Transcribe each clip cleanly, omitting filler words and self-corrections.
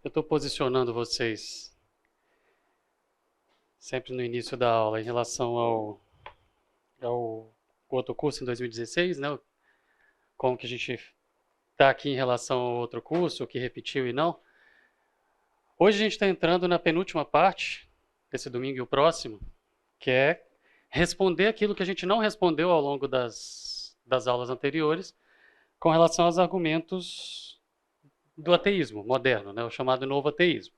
Eu estou posicionando vocês sempre no início da aula em relação ao outro curso em 2016, né? Como que a gente está aqui em relação ao outro curso, o que repetiu e não. Hoje a gente está entrando na penúltima parte, esse domingo e o próximo, que é responder aquilo que a gente não respondeu ao longo das aulas anteriores, com relação aos argumentos do ateísmo moderno, né? O chamado novo ateísmo.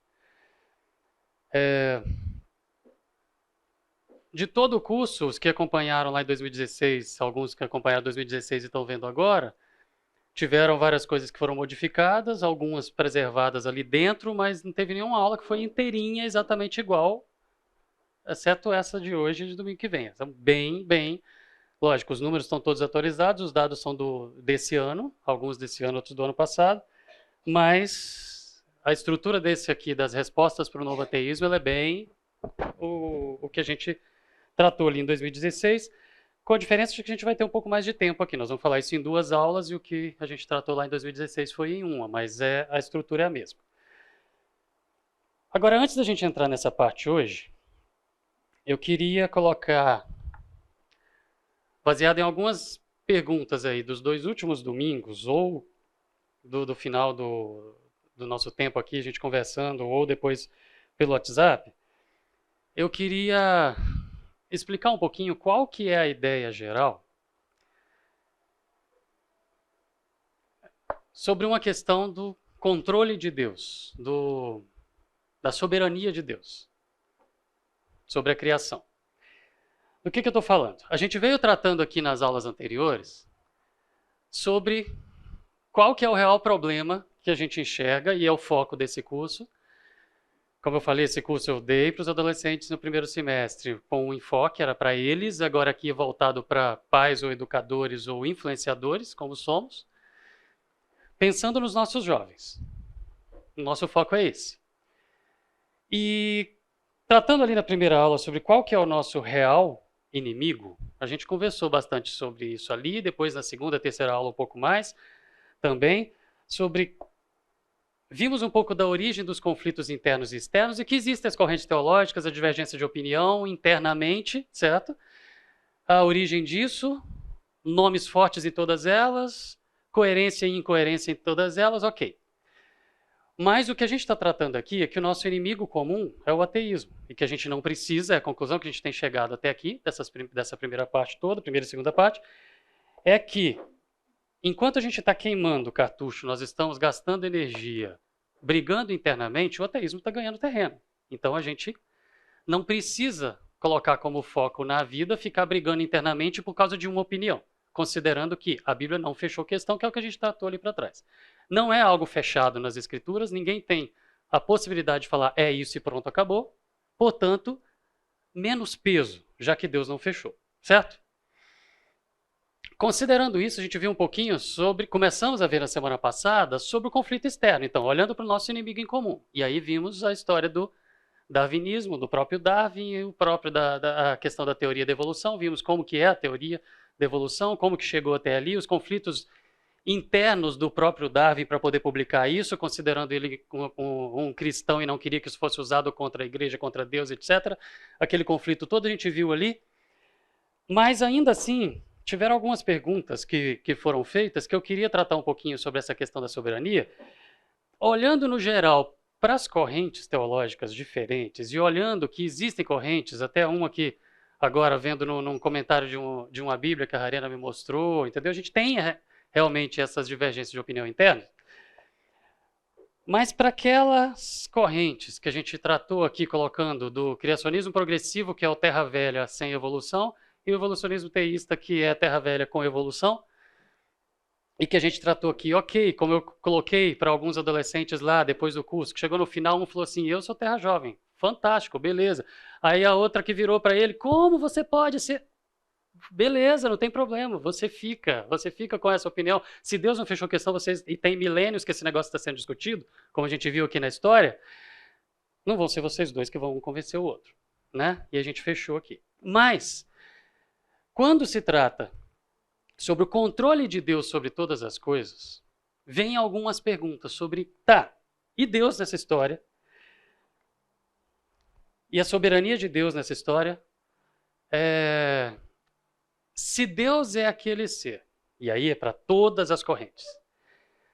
De todo o curso, os que acompanharam lá em 2016, alguns que acompanharam em 2016 e estão vendo agora, tiveram várias coisas que foram modificadas, algumas preservadas ali dentro, mas não teve nenhuma aula que foi inteirinha exatamente igual, exceto essa de hoje e de domingo que vem. Então, bem, lógico, os números estão todos atualizados, os dados são desse ano, alguns desse ano, outros do ano passado, mas a estrutura desse aqui, das respostas para o novo ateísmo, ela é bem o que a gente tratou ali em 2016, com a diferença de que a gente vai ter um pouco mais de tempo aqui. Nós vamos falar isso em 2 aulas e o que a gente tratou lá em 2016 foi em uma, mas a estrutura é a mesma. Agora, antes da gente entrar nessa parte hoje, eu queria colocar, baseado em algumas perguntas aí dos 2 últimos domingos, ou do final do nosso tempo aqui, a gente conversando, ou depois pelo WhatsApp, eu queria explicar um pouquinho qual que é a ideia geral sobre uma questão do controle de Deus, da soberania de Deus sobre a criação. Do que eu estou falando? A gente veio tratando aqui nas aulas anteriores sobre qual que é o real problema que a gente enxerga, e é o foco desse curso. Como eu falei, esse curso eu dei para os adolescentes no primeiro semestre, com um enfoque, era para eles, agora aqui voltado para pais ou educadores ou influenciadores, como somos, pensando nos nossos jovens. O nosso foco é esse. E tratando ali na primeira aula sobre qual que é o nosso real inimigo, a gente conversou bastante sobre isso ali, depois na segunda, terceira aula um pouco mais, também, sobre... Vimos um pouco da origem dos conflitos internos e externos e que existem as correntes teológicas, a divergência de opinião internamente, certo? A origem disso, nomes fortes em todas elas, coerência e incoerência em todas elas, ok. Mas o que a gente está tratando aqui é que o nosso inimigo comum é o ateísmo, e que a gente não precisa, é a conclusão que a gente tem chegado até aqui, dessa primeira parte toda, primeira e segunda parte, é que enquanto a gente está queimando o cartucho, nós estamos gastando energia, brigando internamente, o ateísmo está ganhando terreno. Então a gente não precisa colocar como foco na vida ficar brigando internamente por causa de uma opinião, considerando que a Bíblia não fechou questão, que é o que a gente tratou ali para trás. Não é algo fechado nas Escrituras, ninguém tem a possibilidade de falar é isso e pronto, acabou. Portanto, menos peso, já que Deus não fechou, certo? Considerando isso, a gente viu um pouquinho sobre, começamos a ver na semana passada, sobre o conflito externo. Então, olhando para o nosso inimigo em comum. E aí vimos a história do darwinismo, do próprio Darwin, e o próprio a questão da teoria da evolução. Vimos como que é a teoria da evolução, como que chegou até ali, os conflitos internos do próprio Darwin para poder publicar isso, considerando ele um cristão e não queria que isso fosse usado contra a igreja, contra Deus, etc. Aquele conflito todo a gente viu ali. Mas ainda assim, tiveram algumas perguntas que foram feitas que eu queria tratar um pouquinho sobre essa questão da soberania, olhando no geral para as correntes teológicas diferentes e olhando que existem correntes, até uma que agora vendo num comentário de uma Bíblia que a Harena me mostrou, entendeu? A gente tem realmente essas divergências de opinião interna. Mas para aquelas correntes que a gente tratou aqui colocando do criacionismo progressivo, que é o terra velha sem evolução, e o evolucionismo teísta, que é terra velha com evolução, e que a gente tratou aqui, ok, como eu coloquei para alguns adolescentes lá depois do curso, que chegou no final, um falou assim, eu sou terra jovem, fantástico, beleza. Aí a outra que virou para ele, como você pode ser... Beleza, não tem problema, você fica com essa opinião. Se Deus não fechou questão, vocês, e tem milênios que esse negócio está sendo discutido, como a gente viu aqui na história, não vão ser vocês dois que vão convencer o outro, né? E a gente fechou aqui. Mas, quando se trata sobre o controle de Deus sobre todas as coisas, vem algumas perguntas sobre, tá, e Deus nessa história, e a soberania de Deus nessa história, se Deus é aquele ser, e aí é para todas as correntes,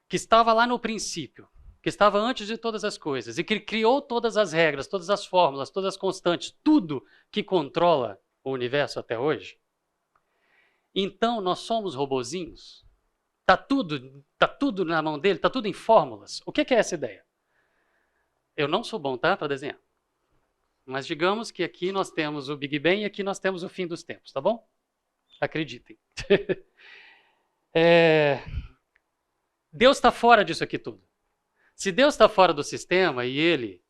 que estava lá no princípio, que estava antes de todas as coisas, e que criou todas as regras, todas as fórmulas, todas as constantes, tudo que controla o universo até hoje, então nós somos robozinhos? Tá tudo na mão dele, tá tudo em fórmulas. O que é essa ideia? Eu não sou bom, tá, para desenhar. Mas digamos que aqui nós temos o Big Bang e aqui nós temos o fim dos tempos, tá bom? Acreditem. Deus está fora disso aqui tudo. Se Deus está fora do sistema e Ele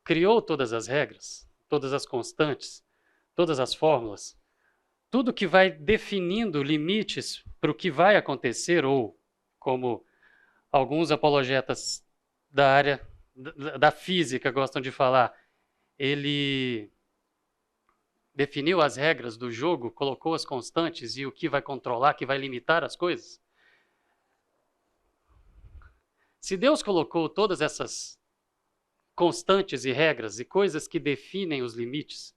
criou todas as regras, todas as constantes, todas as fórmulas, tudo que vai definindo limites para o que vai acontecer, ou como alguns apologetas da área da física gostam de falar, ele definiu as regras do jogo, colocou as constantes e o que vai controlar, que vai limitar as coisas. Se Deus colocou todas essas constantes e regras e coisas que definem os limites,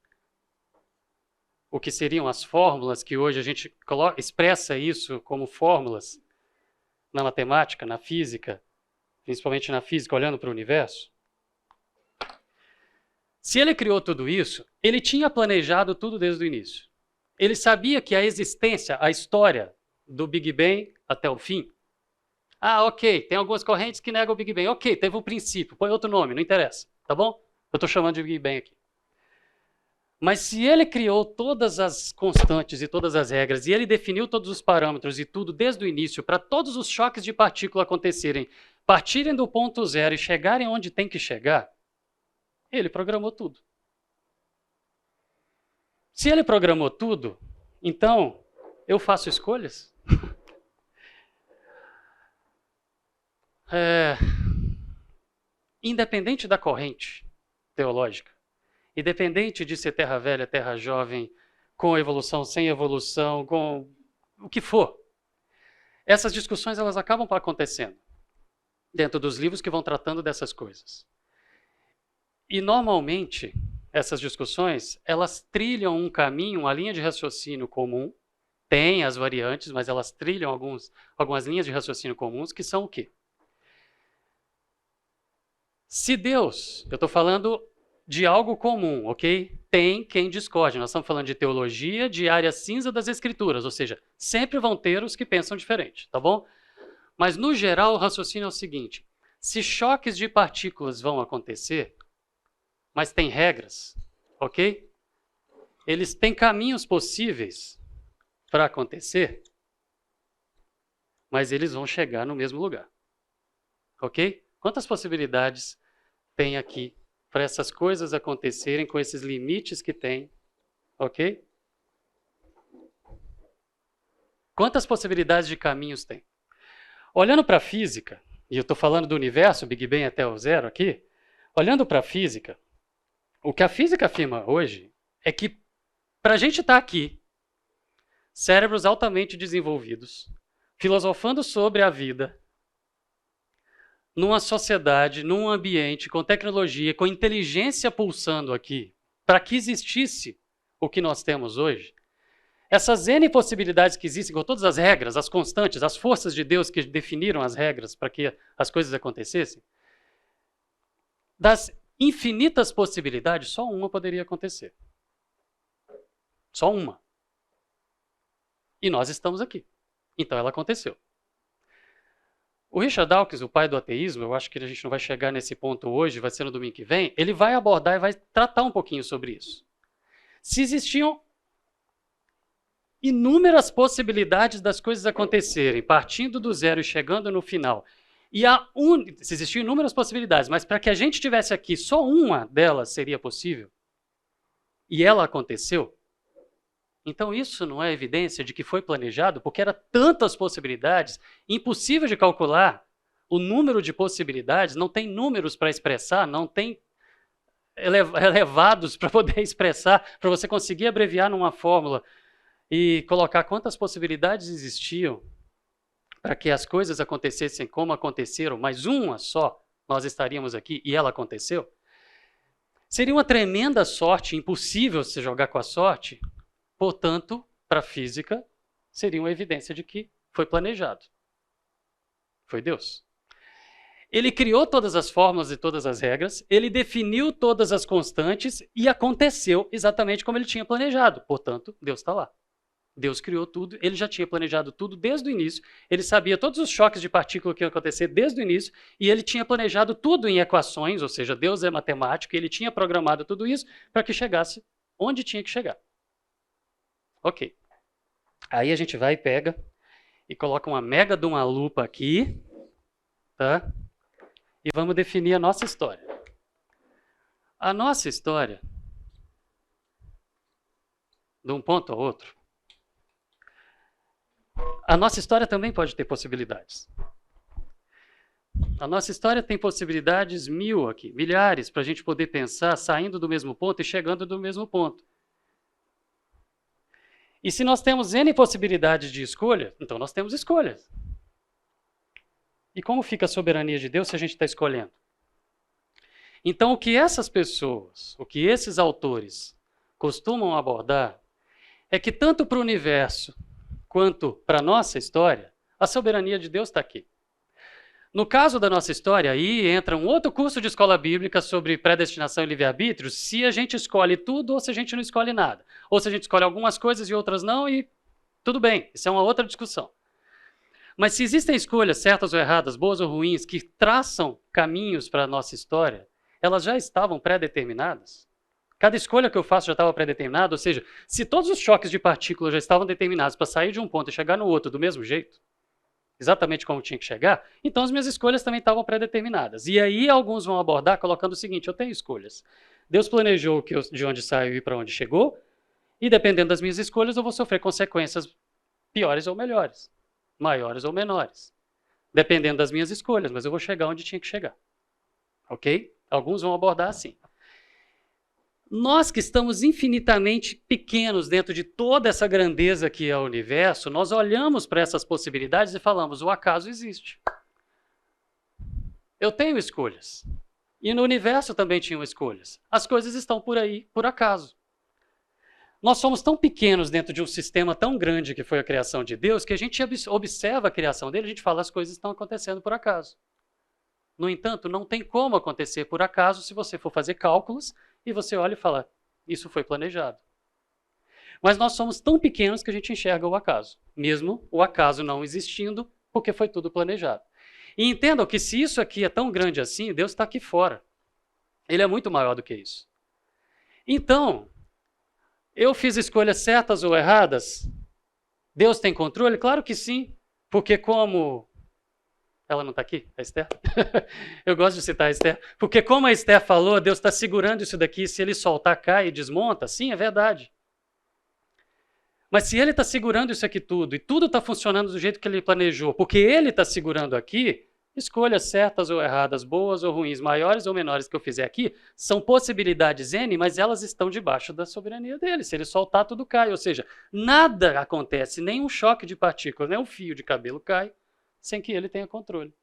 o que seriam as fórmulas, que hoje a gente expressa isso como fórmulas na matemática, na física, principalmente na física, olhando para o universo. Se ele criou tudo isso, ele tinha planejado tudo desde o início. Ele sabia que a existência, a história do Big Bang até o fim. Ah, ok, tem algumas correntes que negam o Big Bang. Ok, teve um princípio, põe outro nome, não interessa, tá bom? Eu estou chamando de Big Bang aqui. Mas se ele criou todas as constantes e todas as regras, e ele definiu todos os parâmetros e tudo desde o início, para todos os choques de partícula acontecerem, partirem do ponto zero e chegarem onde tem que chegar, ele programou tudo. Se ele programou tudo, então eu faço escolhas? Independente da corrente teológica, independente de ser terra velha, terra jovem, com evolução, sem evolução, com o que for. Essas discussões elas acabam acontecendo dentro dos livros que vão tratando dessas coisas. E normalmente, essas discussões, elas trilham um caminho, uma linha de raciocínio comum, tem as variantes, mas elas trilham algumas linhas de raciocínio comuns, que são o quê? Se Deus, eu estou falando de algo comum, ok? Tem quem discorde. Nós estamos falando de teologia, de área cinza das escrituras, ou seja, sempre vão ter os que pensam diferente, tá bom? Mas, no geral, o raciocínio é o seguinte: se choques de partículas vão acontecer, mas tem regras, ok? Eles têm caminhos possíveis para acontecer, mas eles vão chegar no mesmo lugar, ok? Quantas possibilidades tem aqui para essas coisas acontecerem com esses limites que tem, ok? Quantas possibilidades de caminhos tem? Olhando para a física, e eu estou falando do universo, Big Bang até o zero aqui, olhando para a física, o que a física afirma hoje é que para a gente estar aqui, cérebros altamente desenvolvidos, filosofando sobre a vida, numa sociedade, num ambiente, com tecnologia, com inteligência pulsando aqui, para que existisse o que nós temos hoje, essas N possibilidades que existem, com todas as regras, as constantes, as forças de Deus que definiram as regras para que as coisas acontecessem, das infinitas possibilidades, só uma poderia acontecer. Só uma. E nós estamos aqui. Então ela aconteceu. O Richard Dawkins, o pai do ateísmo, eu acho que a gente não vai chegar nesse ponto hoje, vai ser no domingo que vem, ele vai abordar e vai tratar um pouquinho sobre isso. Se existiam inúmeras possibilidades das coisas acontecerem, partindo do zero e chegando no final, e se existiam inúmeras possibilidades, mas para que a gente estivesse aqui, só uma delas seria possível, e ela aconteceu, então isso não é evidência de que foi planejado, porque eram tantas possibilidades, impossível de calcular o número de possibilidades, não tem números para expressar, não tem elevados para poder expressar, para você conseguir abreviar numa fórmula e colocar quantas possibilidades existiam para que as coisas acontecessem como aconteceram, mas uma só nós estaríamos aqui e ela aconteceu, seria uma tremenda sorte, impossível se jogar com a sorte, portanto, para a física, seria uma evidência de que foi planejado. Foi Deus. Ele criou todas as fórmulas e todas as regras, ele definiu todas as constantes e aconteceu exatamente como ele tinha planejado. Portanto, Deus está lá. Deus criou tudo, ele já tinha planejado tudo desde o início, ele sabia todos os choques de partícula que iam acontecer desde o início, e ele tinha planejado tudo em equações, ou seja, Deus é matemático, e ele tinha programado tudo isso para que chegasse onde tinha que chegar. Ok. Aí a gente vai e pega e coloca uma mega de uma lupa aqui, tá? E vamos definir a nossa história. A nossa história, de um ponto ao outro, a nossa história também pode ter possibilidades. A nossa história tem possibilidades mil aqui, milhares, para a gente poder pensar saindo do mesmo ponto e chegando do mesmo ponto. E se nós temos N possibilidades de escolha, então nós temos escolhas. E como fica a soberania de Deus se a gente está escolhendo? Então, o que essas pessoas, o que esses autores costumam abordar é que tanto para o universo quanto para a nossa história, a soberania de Deus está aqui. No caso da nossa história, aí entra um outro curso de escola bíblica sobre predestinação e livre-arbítrio, se a gente escolhe tudo ou se a gente não escolhe nada. Ou se a gente escolhe algumas coisas e outras não, e tudo bem, isso é uma outra discussão. Mas se existem escolhas certas ou erradas, boas ou ruins, que traçam caminhos para a nossa história, elas já estavam pré-determinadas. Cada escolha que eu faço já estava pré-determinada, ou seja, se todos os choques de partículas já estavam determinados para sair de um ponto e chegar no outro do mesmo jeito, exatamente como tinha que chegar, então as minhas escolhas também estavam pré-determinadas. E aí alguns vão abordar colocando o seguinte, eu tenho escolhas. Deus planejou de onde saiu e para onde chegou, e dependendo das minhas escolhas eu vou sofrer consequências piores ou melhores, maiores ou menores. Dependendo das minhas escolhas, mas eu vou chegar onde tinha que chegar. Ok? Alguns vão abordar assim. Nós que estamos infinitamente pequenos dentro de toda essa grandeza que é o universo, nós olhamos para essas possibilidades e falamos, o acaso existe. Eu tenho escolhas. E no universo também tinham escolhas. As coisas estão por aí, por acaso. Nós somos tão pequenos dentro de um sistema tão grande que foi a criação de Deus, que a gente observa a criação dele, a gente fala, as coisas estão acontecendo por acaso. No entanto, não tem como acontecer por acaso se você for fazer cálculos e você olha e fala, isso foi planejado. Mas nós somos tão pequenos que a gente enxerga o acaso, mesmo o acaso não existindo, porque foi tudo planejado. E entendam que se isso aqui é tão grande assim, Deus está aqui fora. Ele é muito maior do que isso. Então, eu fiz escolhas certas ou erradas? Deus tem controle? Claro que sim, porque como... Ela não está aqui, a Esther? Eu gosto de citar a Esther. Porque como a Esther falou, Deus está segurando isso daqui, se ele soltar, cai e desmonta. Sim, é verdade. Mas se ele está segurando isso aqui tudo, e tudo está funcionando do jeito que ele planejou, porque ele está segurando aqui, escolhas certas ou erradas, boas ou ruins, maiores ou menores que eu fizer aqui, são possibilidades N, mas elas estão debaixo da soberania dele. Se ele soltar, tudo cai. Ou seja, nada acontece, nem um choque de partículas, nem um fio de cabelo cai, sem que ele tenha controle.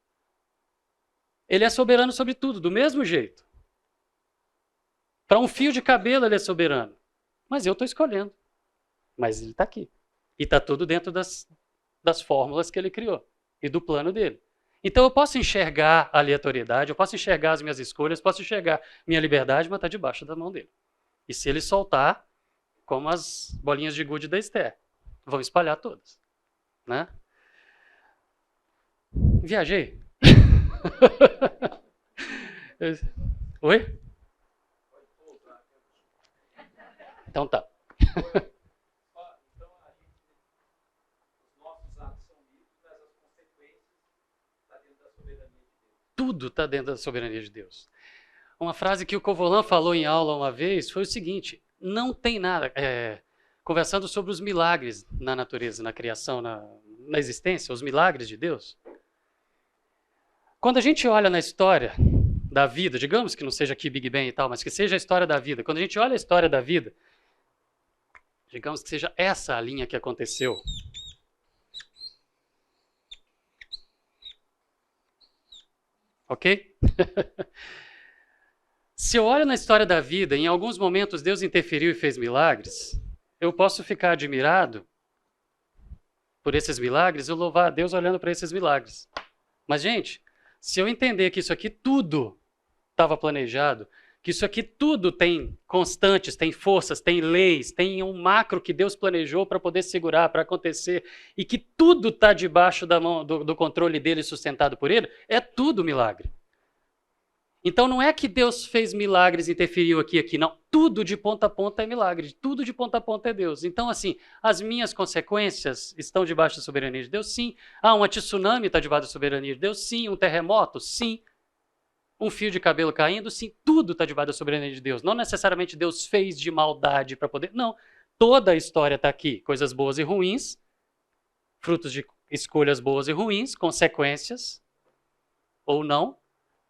Ele é soberano sobre tudo, do mesmo jeito. Para um fio de cabelo ele é soberano. Mas eu estou escolhendo. Mas ele está aqui. E está tudo dentro das fórmulas que ele criou. E do plano dele. Então eu posso enxergar a aleatoriedade, eu posso enxergar as minhas escolhas, posso enxergar minha liberdade, mas está debaixo da mão dele. E se ele soltar, como as bolinhas de gude da Esther, vão espalhar todas. Né? Viajei? Oi? Então tá. Tudo está dentro da soberania de Deus. Uma frase que o Covolan falou em aula uma vez foi o seguinte, não tem nada, conversando sobre os milagres na natureza, na criação, na existência, os milagres de Deus. Quando a gente olha na história da vida, digamos que não seja aqui Big Bang e tal, mas que seja a história da vida, quando a gente olha a história da vida, digamos que seja essa a linha que aconteceu. Ok? Se eu olho na história da vida, em alguns momentos Deus interferiu e fez milagres, eu posso ficar admirado por esses milagres e louvar a Deus olhando para esses milagres. Mas, gente, se eu entender que isso aqui tudo estava planejado, que isso aqui tudo tem constantes, tem forças, tem leis, tem um macro que Deus planejou para poder segurar, para acontecer, e que tudo está debaixo da mão, do controle dele, sustentado por ele, é tudo milagre. Então não é que Deus fez milagres e interferiu aqui, não. Tudo de ponta a ponta é milagre, tudo de ponta a ponta é Deus. Então, assim, as minhas consequências estão debaixo da soberania de Deus? Sim. Ah, um tsunami está debaixo da soberania de Deus? Sim. Um terremoto? Sim. Um fio de cabelo caindo? Sim. Tudo está debaixo da soberania de Deus. Não necessariamente Deus fez de maldade para poder... Não. Toda a história está aqui. Coisas boas e ruins, frutos de escolhas boas e ruins, consequências ou não,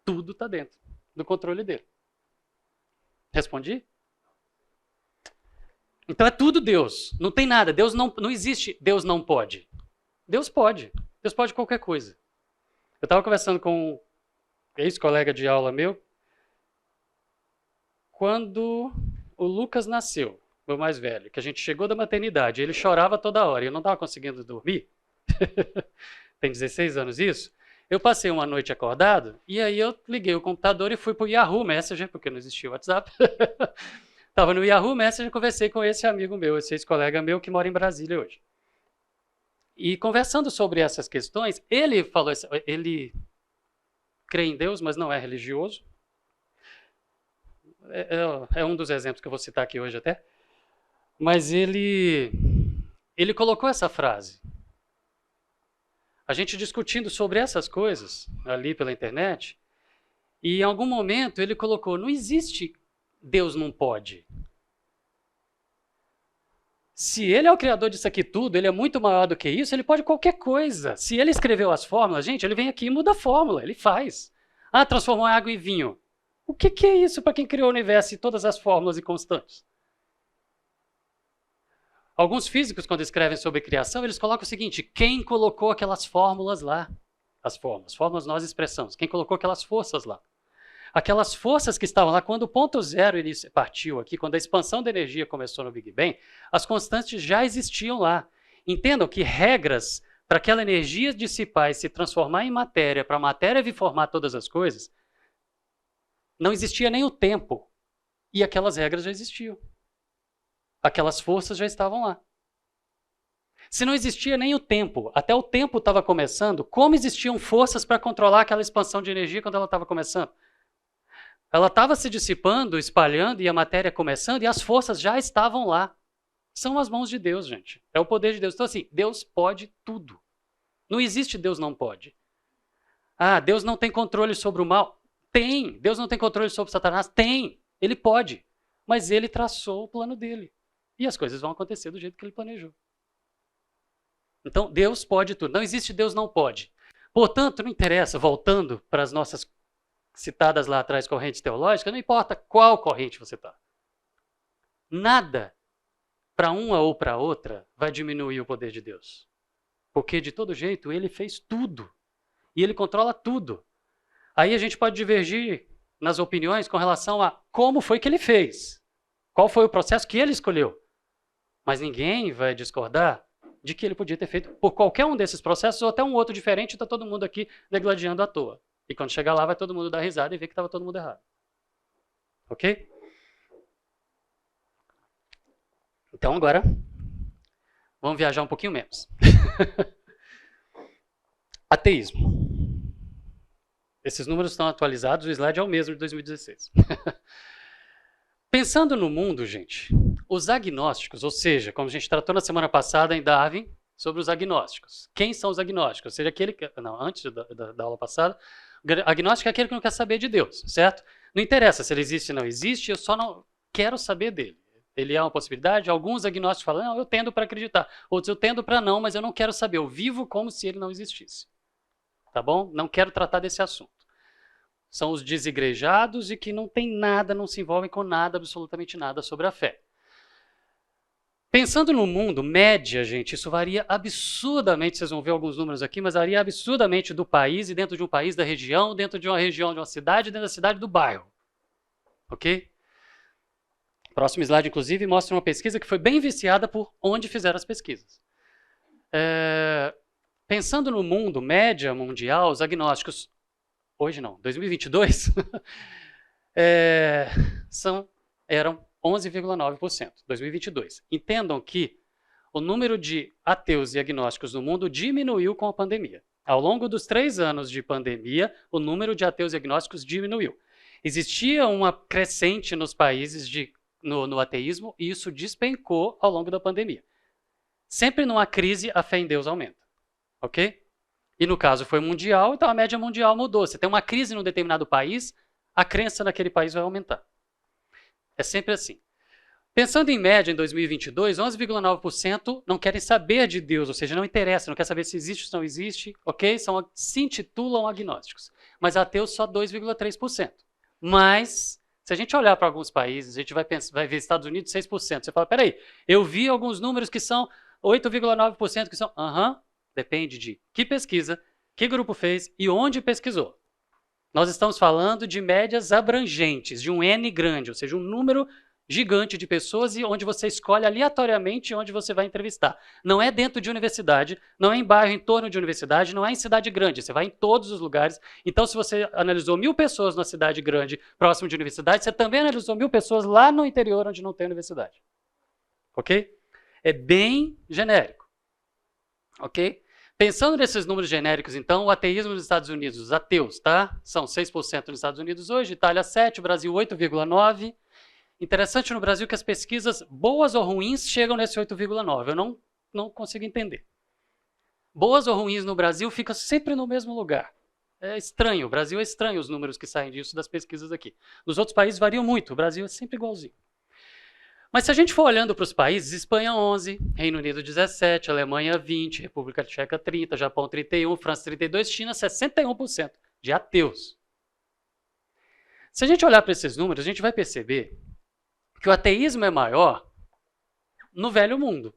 tudo está dentro do controle dele. Respondi? Então é tudo Deus. Não tem nada. Deus não existe. Deus não pode. Deus pode. Deus pode qualquer coisa. Eu estava conversando com um ex-colega de aula meu. Quando o Lucas nasceu, meu mais velho, que a gente chegou da maternidade, ele chorava toda hora e eu não estava conseguindo dormir. Tem 16 anos isso. Eu passei uma noite acordado e aí eu liguei o computador e fui para o Yahoo Messenger, porque não existia o WhatsApp. Estava no Yahoo Messenger e conversei com esse amigo meu, esse ex-colega meu que mora em Brasília hoje. E conversando sobre essas questões, ele falou, ele crê em Deus, mas não é religioso. É um dos exemplos que eu vou citar aqui hoje até. Mas ele colocou essa frase. A gente discutindo sobre essas coisas ali pela internet, e em algum momento ele colocou, não existe Deus não pode. Se ele é o criador disso aqui tudo, ele é muito maior do que isso, ele pode qualquer coisa. Se ele escreveu as fórmulas, gente, ele vem aqui e muda a fórmula, ele faz. Ah, transformou água em vinho. O que é isso para quem criou o universo e todas as fórmulas e constantes? Alguns físicos, quando escrevem sobre criação, eles colocam o seguinte, quem colocou aquelas fórmulas lá? As fórmulas nós expressamos, quem colocou aquelas forças lá? Aquelas forças que estavam lá, quando o ponto zero partiu aqui, quando a expansão da energia começou no Big Bang, as constantes já existiam lá. Entendam que regras para aquela energia dissipar e se transformar em matéria, para a matéria vir formar todas as coisas, não existia nem o tempo. E aquelas regras já existiam. Aquelas forças já estavam lá. Se não existia nem o tempo, até o tempo estava começando, como existiam forças para controlar aquela expansão de energia quando ela estava começando? Ela estava se dissipando, espalhando, e a matéria começando, e as forças já estavam lá. São as mãos de Deus, gente. É o poder de Deus. Então, assim, Deus pode tudo. Não existe Deus não pode. Ah, Deus não tem controle sobre o mal. Tem. Deus não tem controle sobre Satanás. Tem. Ele pode. Mas ele traçou o plano dele. E as coisas vão acontecer do jeito que ele planejou. Então, Deus pode tudo. Não existe Deus não pode. Portanto, não interessa, voltando para as nossas citadas lá atrás, correntes teológicas, não importa qual corrente você está. Nada para uma ou para outra vai diminuir o poder de Deus. Porque, de todo jeito, ele fez tudo. E ele controla tudo. Aí a gente pode divergir nas opiniões com relação a como foi que ele fez. Qual foi o processo que ele escolheu. Mas ninguém vai discordar de que ele podia ter feito por qualquer um desses processos ou até um outro diferente e está todo mundo aqui degladiando à toa. E quando chegar lá, vai todo mundo dar risada e ver que estava todo mundo errado. Ok? Então agora, vamos viajar um pouquinho menos. Ateísmo. Esses números estão atualizados, o slide é o mesmo de 2016. Pensando no mundo, gente, os agnósticos, ou seja, como a gente tratou na semana passada em Darwin, sobre os agnósticos. Quem são os agnósticos? Ou seja, aquele que... Não, antes da aula passada, agnóstico é aquele que não quer saber de Deus, certo? Não interessa se ele existe ou não existe, eu só não quero saber dele. Ele é uma possibilidade? Alguns agnósticos falam, não, eu tendo para acreditar. Outros, eu tendo para não, mas eu não quero saber. Eu vivo como se ele não existisse. Tá bom? Não quero tratar desse assunto. São os desigrejados e que não tem nada, não se envolvem com nada, absolutamente nada sobre a fé. Pensando no mundo, média, gente, isso varia absurdamente, vocês vão ver alguns números aqui, mas varia absurdamente do país e dentro de um país, da região, dentro de uma cidade, dentro da cidade, do bairro. Ok? Próximo slide, inclusive, mostra uma pesquisa que foi bem viciada por onde fizeram as pesquisas. Pensando no mundo, média mundial, os agnósticos, hoje não, 2022, eram 11,9%, 2022. Entendam que o número de ateus e agnósticos no mundo diminuiu com a pandemia. Ao longo dos 3 anos de pandemia, o número de ateus e agnósticos diminuiu. Existia uma crescente nos países no ateísmo e isso despencou ao longo da pandemia. Sempre numa crise, a fé em Deus aumenta. Ok? E no caso foi mundial, então a média mundial mudou. Se tem uma crise num determinado país, a crença naquele país vai aumentar. É sempre assim. Pensando em média, em 2022, 11,9% não querem saber de Deus, ou seja, não interessa, não quer saber se existe ou se não existe, ok? Se intitulam agnósticos. Mas ateus só 2,3%. Mas, se a gente olhar para alguns países, a gente vai ver Estados Unidos 6%. Você fala, peraí, eu vi alguns números que são 8,9% que são... Depende de que pesquisa, que grupo fez e onde pesquisou. Nós estamos falando de médias abrangentes, de um N grande, ou seja, um número gigante de pessoas e onde você escolhe aleatoriamente onde você vai entrevistar. Não é dentro de universidade, não é em bairro em torno de universidade, não é em cidade grande, você vai em todos os lugares. Então, se você analisou 1.000 pessoas na cidade grande, próximo de universidade, você também analisou 1.000 pessoas lá no interior onde não tem universidade. Ok? É bem genérico. Ok? Pensando nesses números genéricos, então, o ateísmo nos Estados Unidos, os ateus, tá? São 6% nos Estados Unidos hoje, Itália 7%, Brasil 8,9%. Interessante no Brasil que as pesquisas, boas ou ruins, chegam nesse 8,9%. Eu não consigo entender. Boas ou ruins no Brasil ficam sempre no mesmo lugar. É estranho, o Brasil é estranho os números que saem disso das pesquisas aqui. Nos outros países variam muito, o Brasil é sempre igualzinho. Mas se a gente for olhando para os países, Espanha 11, Reino Unido 17, Alemanha 20, República Tcheca 30, Japão 31, França 32, China 61% de ateus. Se a gente olhar para esses números, a gente vai perceber que o ateísmo é maior no velho mundo.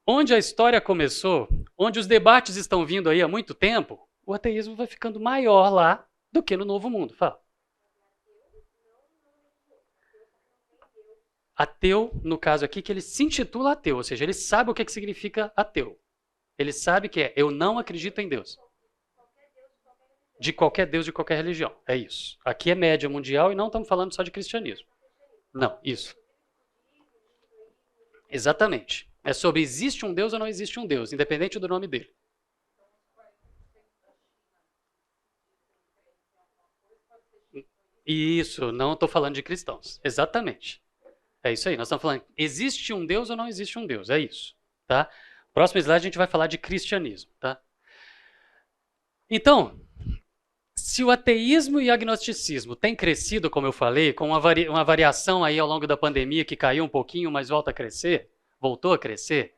Onde a história começou, onde os debates estão vindo aí há muito tempo, o ateísmo vai ficando maior lá do que no novo mundo. Fala. Ateu, no caso aqui, que ele se intitula ateu, ou seja, ele sabe o que significa ateu. Ele sabe que eu não acredito em Deus. De qualquer Deus, de qualquer religião. É isso. Aqui é média mundial e não estamos falando só de cristianismo. Não, isso. Exatamente. É sobre existe um Deus ou não existe um Deus, independente do nome dele. Isso, não estou falando de cristãos. Exatamente. É isso aí, nós estamos falando, existe um Deus ou não existe um Deus? É isso, tá? Próximo slide a gente vai falar de cristianismo, tá? Então, se o ateísmo e o agnosticismo têm crescido, como eu falei, com uma variação aí ao longo da pandemia que caiu um pouquinho, mas voltou a crescer,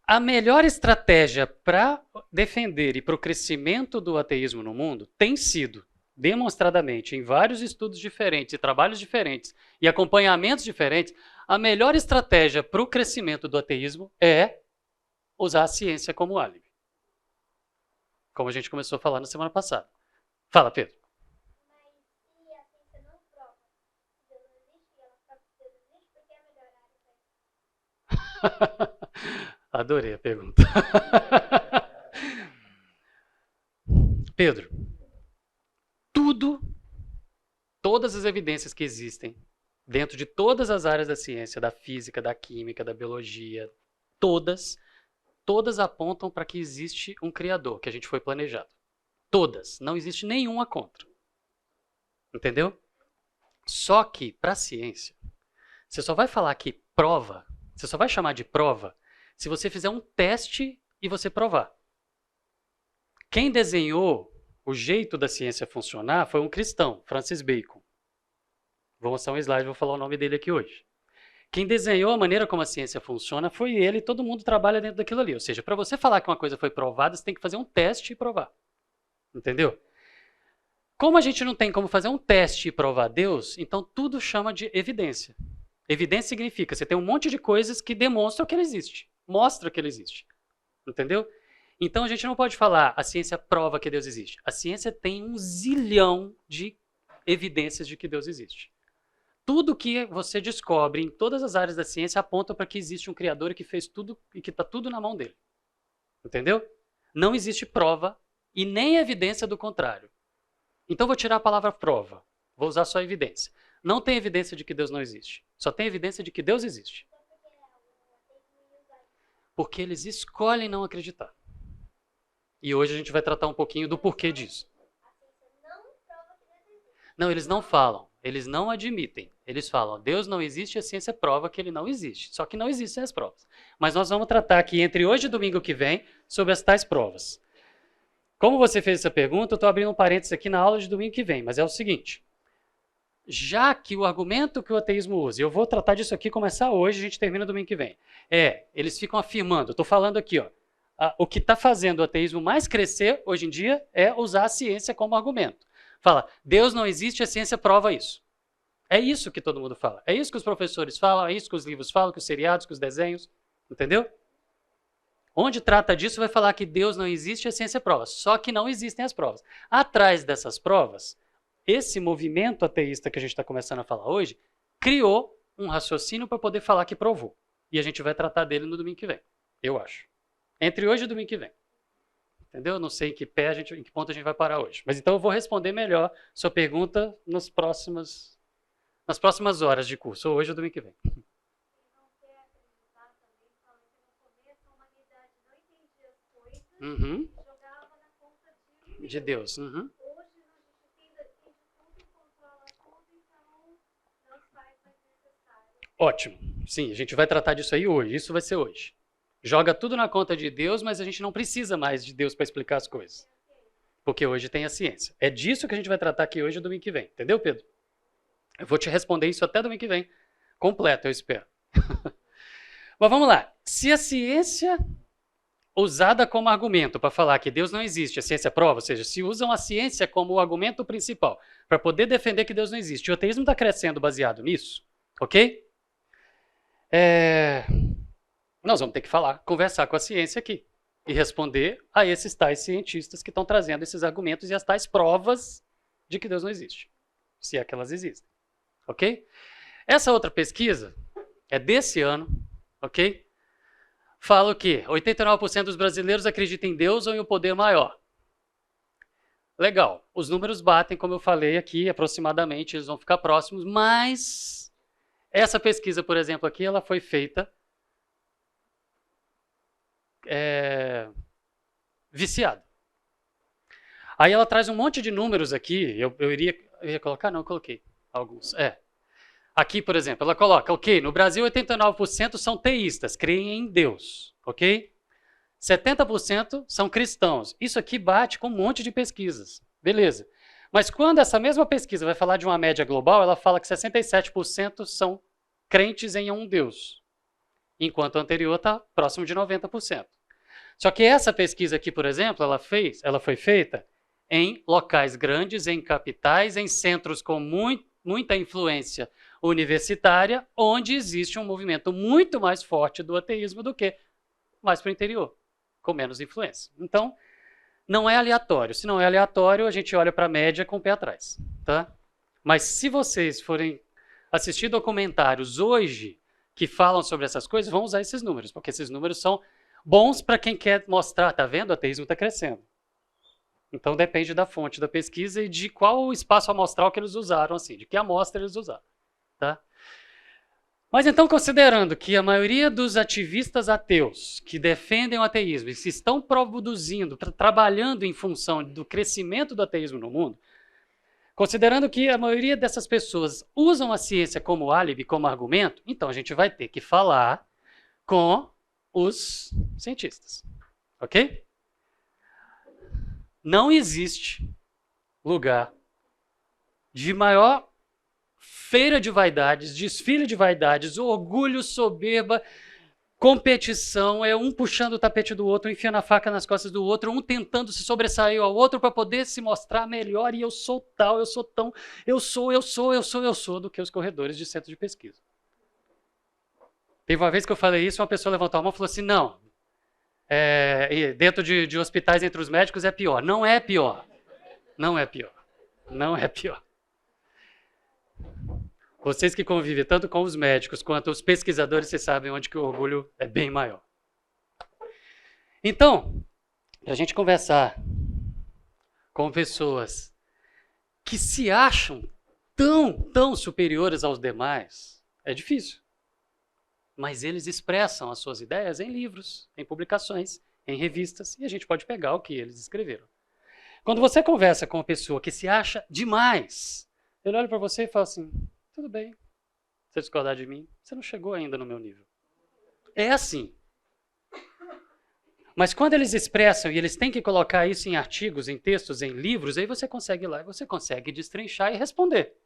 a melhor estratégia para defender e para o crescimento do ateísmo no mundo tem sido, demonstradamente, em vários estudos diferentes e trabalhos diferentes e acompanhamentos diferentes, a melhor estratégia para o crescimento do ateísmo é usar a ciência como álibi. Como a gente começou a falar na semana passada. Fala, Pedro. Mas se a ciência não prova que Deus não existe, ela prova que Deus existe, por que é melhor álibi? Adorei a pergunta. Pedro, todas as evidências que existem dentro de todas as áreas da ciência, da física, da química, da biologia, todas apontam para que existe um criador, que a gente foi planejado. Todas, não existe nenhuma contra. Entendeu? Só que, para a ciência, você só vai falar que prova, você só vai chamar de prova se você fizer um teste e você provar. Quem desenhou o jeito da ciência funcionar foi um cristão, Francis Bacon. Vou mostrar um slide, vou falar o nome dele aqui hoje. Quem desenhou a maneira como a ciência funciona foi ele e todo mundo trabalha dentro daquilo ali. Ou seja, para você falar que uma coisa foi provada, você tem que fazer um teste e provar. Entendeu? Como a gente não tem como fazer um teste e provar Deus, então tudo chama de evidência. Evidência significa você tem um monte de coisas que demonstram que ele existe. Mostra que ele existe. Entendeu? Então a gente não pode falar a ciência prova que Deus existe. A ciência tem um zilhão de evidências de que Deus existe. Tudo que você descobre em todas as áreas da ciência aponta para que existe um Criador que fez tudo e que está tudo na mão dele. Entendeu? Não existe prova e nem evidência do contrário. Então vou tirar a palavra prova. Vou usar só evidência. Não tem evidência de que Deus não existe. Só tem evidência de que Deus existe. Porque eles escolhem não acreditar. E hoje a gente vai tratar um pouquinho do porquê disso. Não, eles não falam. Eles não admitem. Eles falam, Deus não existe e a ciência prova que ele não existe. Só que não existem as provas. Mas nós vamos tratar aqui entre hoje e domingo que vem sobre as tais provas. Como você fez essa pergunta, eu estou abrindo um parênteses aqui na aula de domingo que vem. Mas é o seguinte. Já que o argumento que o ateísmo usa, e eu vou tratar disso aqui, começar hoje, a gente termina domingo que vem. Eles ficam afirmando, eu estou falando aqui, ó, o que está fazendo o ateísmo mais crescer hoje em dia é usar a ciência como argumento. Fala, Deus não existe, a ciência prova isso. É isso que todo mundo fala. É isso que os professores falam, é isso que os livros falam, que os seriados, que os desenhos. Entendeu? Onde trata disso vai falar que Deus não existe, a ciência prova. Só que não existem as provas. Atrás dessas provas, esse movimento ateísta que a gente está começando a falar hoje, criou um raciocínio para poder falar que provou. E a gente vai tratar dele no domingo que vem, eu acho. Entre hoje e domingo que vem. Entendeu? Não sei em que ponto a gente vai parar hoje. Mas então eu vou responder melhor sua pergunta nas próximas horas de curso, ou hoje ou domingo que vem. Uhum. De Deus. Uhum. Ótimo. Sim, a gente vai tratar disso aí hoje. Isso vai ser hoje. Joga tudo na conta de Deus, mas a gente não precisa mais de Deus para explicar as coisas. Porque hoje tem a ciência. É disso que a gente vai tratar aqui hoje e domingo que vem. Entendeu, Pedro? Eu vou te responder isso até domingo que vem. Completo, eu espero. Mas vamos lá. Se a ciência usada como argumento para falar que Deus não existe, a ciência prova, ou seja, se usam a ciência como o argumento principal para poder defender que Deus não existe, o ateísmo está crescendo baseado nisso, ok? Nós vamos ter que conversar com a ciência aqui e responder a esses tais cientistas que estão trazendo esses argumentos e as tais provas de que Deus não existe, se é que elas existem, ok? Essa outra pesquisa é desse ano, ok? Fala que 89% dos brasileiros acreditam em Deus ou em um poder maior. Legal, os números batem, como eu falei aqui, aproximadamente, eles vão ficar próximos, mas essa pesquisa, por exemplo, aqui, ela foi feita viciada. Aí ela traz um monte de números aqui, eu ia colocar, não, eu coloquei alguns, Aqui, por exemplo, ela coloca, ok, no Brasil 89% são teístas, creem em Deus, ok? 70% são cristãos. Isso aqui bate com um monte de pesquisas, beleza. Mas quando essa mesma pesquisa vai falar de uma média global, ela fala que 67% são crentes em um Deus, enquanto o anterior está próximo de 90%. Só que essa pesquisa aqui, por exemplo, ela foi feita em locais grandes, em capitais, em centros com muita influência universitária, onde existe um movimento muito mais forte do ateísmo do que mais para o interior, com menos influência. Então, não é aleatório. Se não é aleatório, a gente olha para a média com o pé atrás. Tá? Mas se vocês forem assistir documentários hoje que falam sobre essas coisas, vão usar esses números, porque esses números são bons para quem quer mostrar, tá vendo? O ateísmo está crescendo. Então depende da fonte da pesquisa e de qual espaço amostral que eles usaram, assim, de que amostra eles usaram. Tá? Mas então, considerando que a maioria dos ativistas ateus que defendem o ateísmo e se estão produzindo, trabalhando em função do crescimento do ateísmo no mundo, considerando que a maioria dessas pessoas usam a ciência como álibi, como argumento, então a gente vai ter que falar com os cientistas. Ok? Não existe lugar de maior feira de vaidades, desfile de vaidades, orgulho, soberba, competição, é um puxando o tapete do outro, enfiando a faca nas costas do outro, um tentando se sobressair ao outro para poder se mostrar melhor, e eu sou tal, eu sou tão, eu sou, do que os corredores de centro de pesquisa. Teve uma vez que eu falei isso, uma pessoa levantou a mão e falou assim, não, dentro de hospitais entre os médicos é pior. Não é pior. Não é pior. Não é pior. Vocês que convivem tanto com os médicos quanto os pesquisadores, vocês sabem onde que o orgulho é bem maior. Então, para a gente conversar com pessoas que se acham tão superiores aos demais, é difícil. Mas eles expressam as suas ideias em livros, em publicações, em revistas, e a gente pode pegar o que eles escreveram. Quando você conversa com uma pessoa que se acha demais, ele olha para você e fala assim, tudo bem, se você discordar de mim, você não chegou ainda no meu nível. É assim. Mas quando eles expressam e eles têm que colocar isso em artigos, em textos, em livros, aí você consegue ir lá e você consegue destrinchar e responder.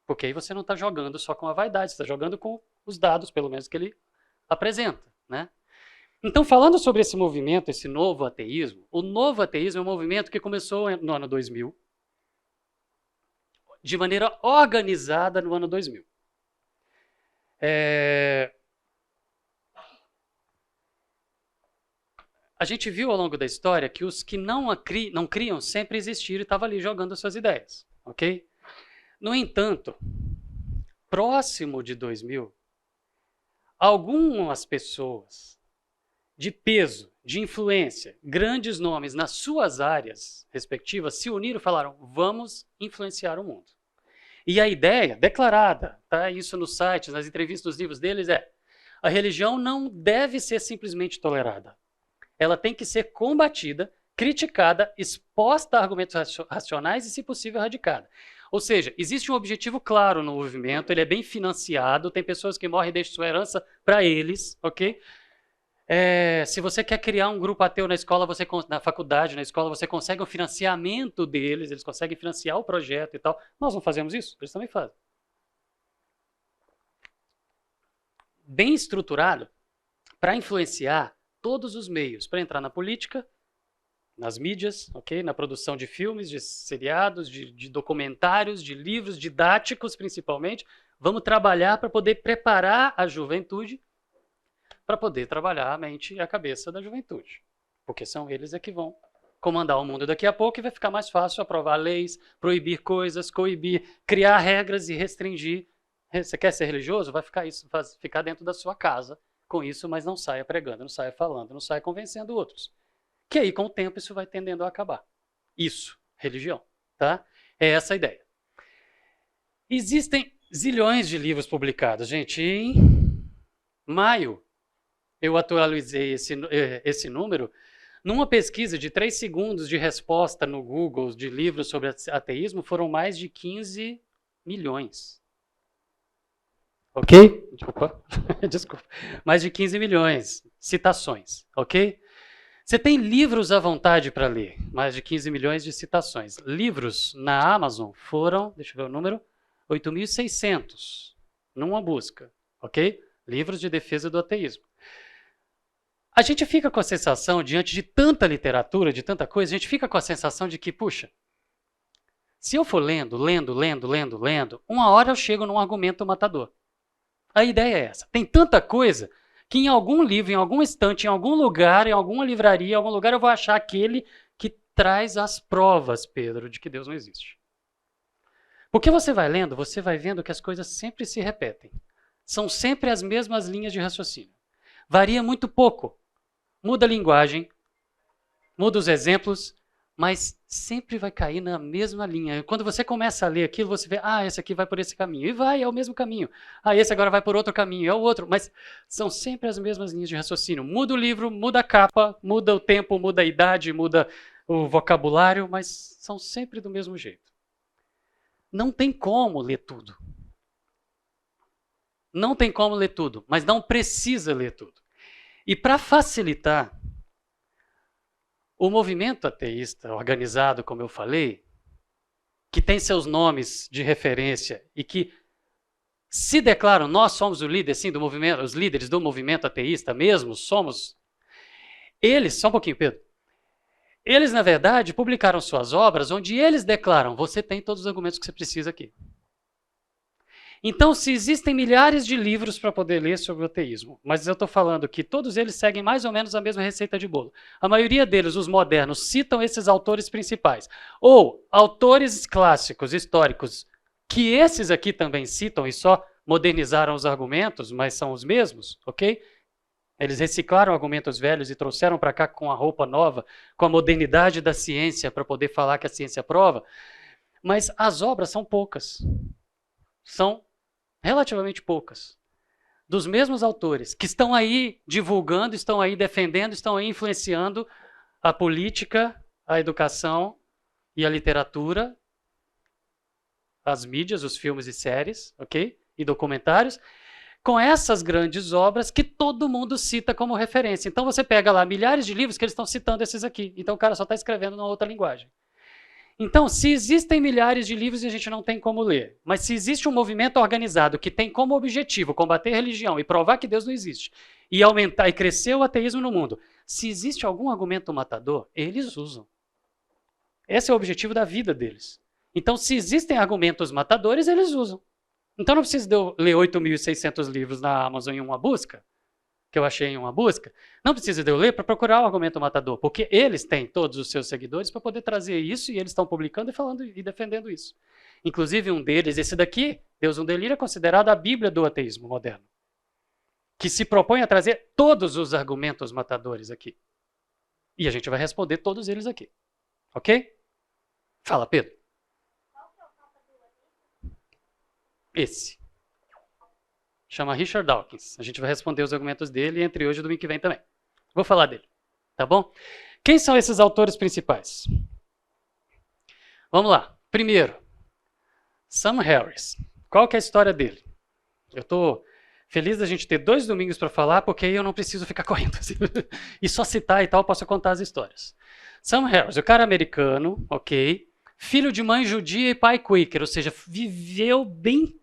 Porque aí você não está jogando só com a vaidade, você está jogando com os dados, pelo menos, que ele apresenta, né? Então, falando sobre esse movimento, esse novo ateísmo, o novo ateísmo é um movimento que começou no ano 2000, de maneira organizada no ano 2000. A gente viu ao longo da história que os que não criam sempre existiram e estavam ali jogando suas ideias, ok? No entanto, próximo de 2000, algumas pessoas de peso, de influência, grandes nomes nas suas áreas respectivas se uniram e falaram, vamos influenciar o mundo. E a ideia declarada, tá? Isso no site, nas entrevistas, nos livros deles é, a religião não deve ser simplesmente tolerada. Ela tem que ser combatida, criticada, exposta a argumentos racionais e, se possível, erradicada. Ou seja, existe um objetivo claro no movimento, ele é bem financiado, tem pessoas que morrem e deixam sua herança para eles, ok? Se você quer criar um grupo ateu na escola, na faculdade, na escola, você consegue o financiamento deles, eles conseguem financiar o projeto e tal. Nós não fazemos isso? Eles também fazem. Bem estruturado para influenciar todos os meios, para entrar na política, nas mídias, ok? Na produção de filmes, de seriados, de documentários, de livros didáticos, principalmente. Vamos trabalhar para poder preparar a juventude para poder trabalhar a mente e a cabeça da juventude. Porque são eles que vão comandar o mundo daqui a pouco e vai ficar mais fácil aprovar leis, proibir coisas, coibir, criar regras e restringir. Você quer ser religioso? Vai ficar dentro da sua casa com isso, mas não saia pregando, não saia falando, não saia convencendo outros. Que aí, com o tempo, isso vai tendendo a acabar. Isso, religião, tá? É essa a ideia. Existem zilhões de livros publicados, gente. Em maio, eu atualizei esse número numa pesquisa de 3 segundos de resposta no Google de livros sobre ateísmo, foram mais de 15 milhões. Ok? Desculpa. Mais de 15 milhões citações, ok? Você tem livros à vontade para ler, mais de 15 milhões de citações. Livros na Amazon foram, deixa eu ver o número, 8.600 numa busca, ok? Livros de defesa do ateísmo. A gente fica com a sensação, diante de tanta literatura, de tanta coisa, a gente fica com a sensação de que, puxa, se eu for lendo, uma hora eu chego num argumento matador. A ideia é essa. Tem tanta coisa que em algum livro, em algum estante, em algum lugar, em alguma livraria, em algum lugar eu vou achar aquele que traz as provas, Pedro, de que Deus não existe. Porque você vai lendo, você vai vendo que as coisas sempre se repetem. São sempre as mesmas linhas de raciocínio. Varia muito pouco. Muda a linguagem, muda os exemplos, mas sempre vai cair na mesma linha. Quando você começa a ler aquilo, você vê, esse aqui vai por esse caminho. E vai, é o mesmo caminho. Esse agora vai por outro caminho, é o outro. Mas são sempre as mesmas linhas de raciocínio. Muda o livro, muda a capa, muda o tempo, muda a idade, muda o vocabulário, mas são sempre do mesmo jeito. Não tem como ler tudo. Não tem como ler tudo, mas não precisa ler tudo. E para facilitar, o movimento ateísta organizado, como eu falei, que tem seus nomes de referência e que se declaram, nós somos o líder, sim, do movimento, os líderes do movimento ateísta mesmo, somos. Eles, só um pouquinho, Pedro. Eles, na verdade, publicaram suas obras onde eles declaram, você tem todos os argumentos que você precisa aqui. Então, se existem milhares de livros para poder ler sobre o ateísmo, mas eu estou falando que todos eles seguem mais ou menos a mesma receita de bolo. A maioria deles, os modernos, citam esses autores principais. Ou autores clássicos, históricos, que esses aqui também citam e só modernizaram os argumentos, mas são os mesmos, ok? Eles reciclaram argumentos velhos e trouxeram para cá com a roupa nova, com a modernidade da ciência, para poder falar que a ciência prova. Mas as obras são poucas. São relativamente poucas, dos mesmos autores, que estão aí divulgando, estão aí defendendo, estão aí influenciando a política, a educação e a literatura, as mídias, os filmes e séries, ok? E documentários, com essas grandes obras que todo mundo cita como referência. Então você pega lá milhares de livros que eles estão citando esses aqui. Então o cara só está escrevendo numa outra linguagem. Então, se existem milhares de livros e a gente não tem como ler, mas se existe um movimento organizado que tem como objetivo combater a religião e provar que Deus não existe, e aumentar e crescer o ateísmo no mundo, se existe algum argumento matador, eles usam. Esse é o objetivo da vida deles. Então, se existem argumentos matadores, eles usam. Então, não precisa de eu ler 8.600 livros na Amazon em uma busca, que eu achei em uma busca. Não precisa de eu ler para procurar o argumento matador, porque eles têm todos os seus seguidores para poder trazer isso e eles estão publicando e falando e defendendo isso. Inclusive um deles, esse daqui, Deus um Delírio, é considerado a Bíblia do ateísmo moderno, que se propõe a trazer todos os argumentos matadores aqui. E a gente vai responder todos eles aqui. Ok? Fala, Pedro. Esse. Chama Richard Dawkins. A gente vai responder os argumentos dele entre hoje e domingo que vem também. Vou falar dele, tá bom? Quem são esses autores principais? Vamos lá. Primeiro, Sam Harris. Qual que é a história dele? Eu estou feliz da gente ter 2 domingos para falar, porque aí eu não preciso ficar correndo. Assim, e só citar e tal, eu posso contar as histórias. Sam Harris, o cara americano, ok? Filho de mãe judia e pai quaker, ou seja, viveu bem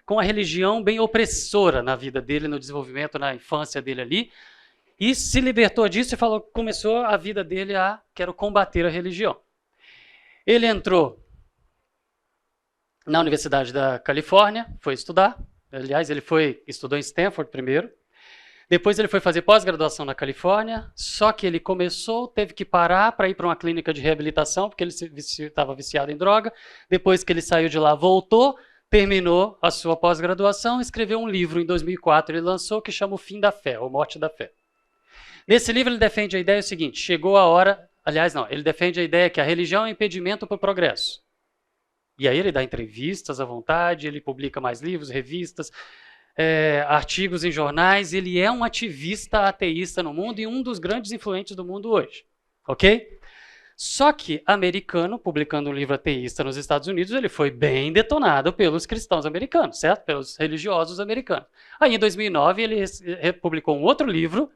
com a religião bem opressora na vida dele, no desenvolvimento, na infância dele ali, e se libertou disso e falou, começou a vida dele a, quero combater a religião. Ele entrou na Universidade da Califórnia, foi estudar, aliás, ele estudou em Stanford primeiro, depois ele foi fazer pós-graduação na Califórnia, só que ele teve que parar para ir para uma clínica de reabilitação, porque ele estava viciado em droga, depois que ele saiu de lá, voltou, terminou a sua pós-graduação, escreveu um livro em 2004, ele lançou, que chama O Fim da Fé, ou Morte da Fé. Nesse livro ele defende a ideia seguinte, chegou a hora, aliás não, ele defende a ideia que a religião é um impedimento para o progresso. E aí ele dá entrevistas à vontade, ele publica mais livros, revistas, artigos em jornais, ele é um ativista ateísta no mundo e um dos grandes influentes do mundo hoje, ok? Só que, americano, publicando um livro ateísta nos Estados Unidos, ele foi bem detonado pelos cristãos americanos, certo? Pelos religiosos americanos. Aí, em 2009, ele publicou um outro livro,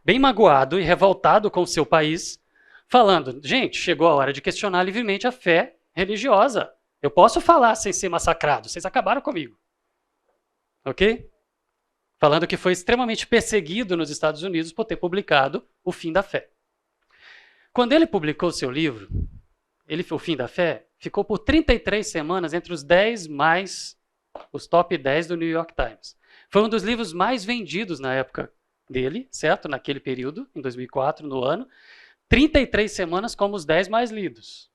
bem magoado e revoltado com o seu país, falando, gente, chegou a hora de questionar livremente a fé religiosa. Eu posso falar sem ser massacrado, vocês acabaram comigo. Ok? Falando que foi extremamente perseguido nos Estados Unidos por ter publicado O Fim da Fé. Quando ele publicou seu livro, O Fim da Fé, ficou por 33 semanas entre os top 10 do New York Times. Foi um dos livros mais vendidos na época dele, certo? Naquele período, em 2004, no ano. 33 semanas como os 10 mais lidos.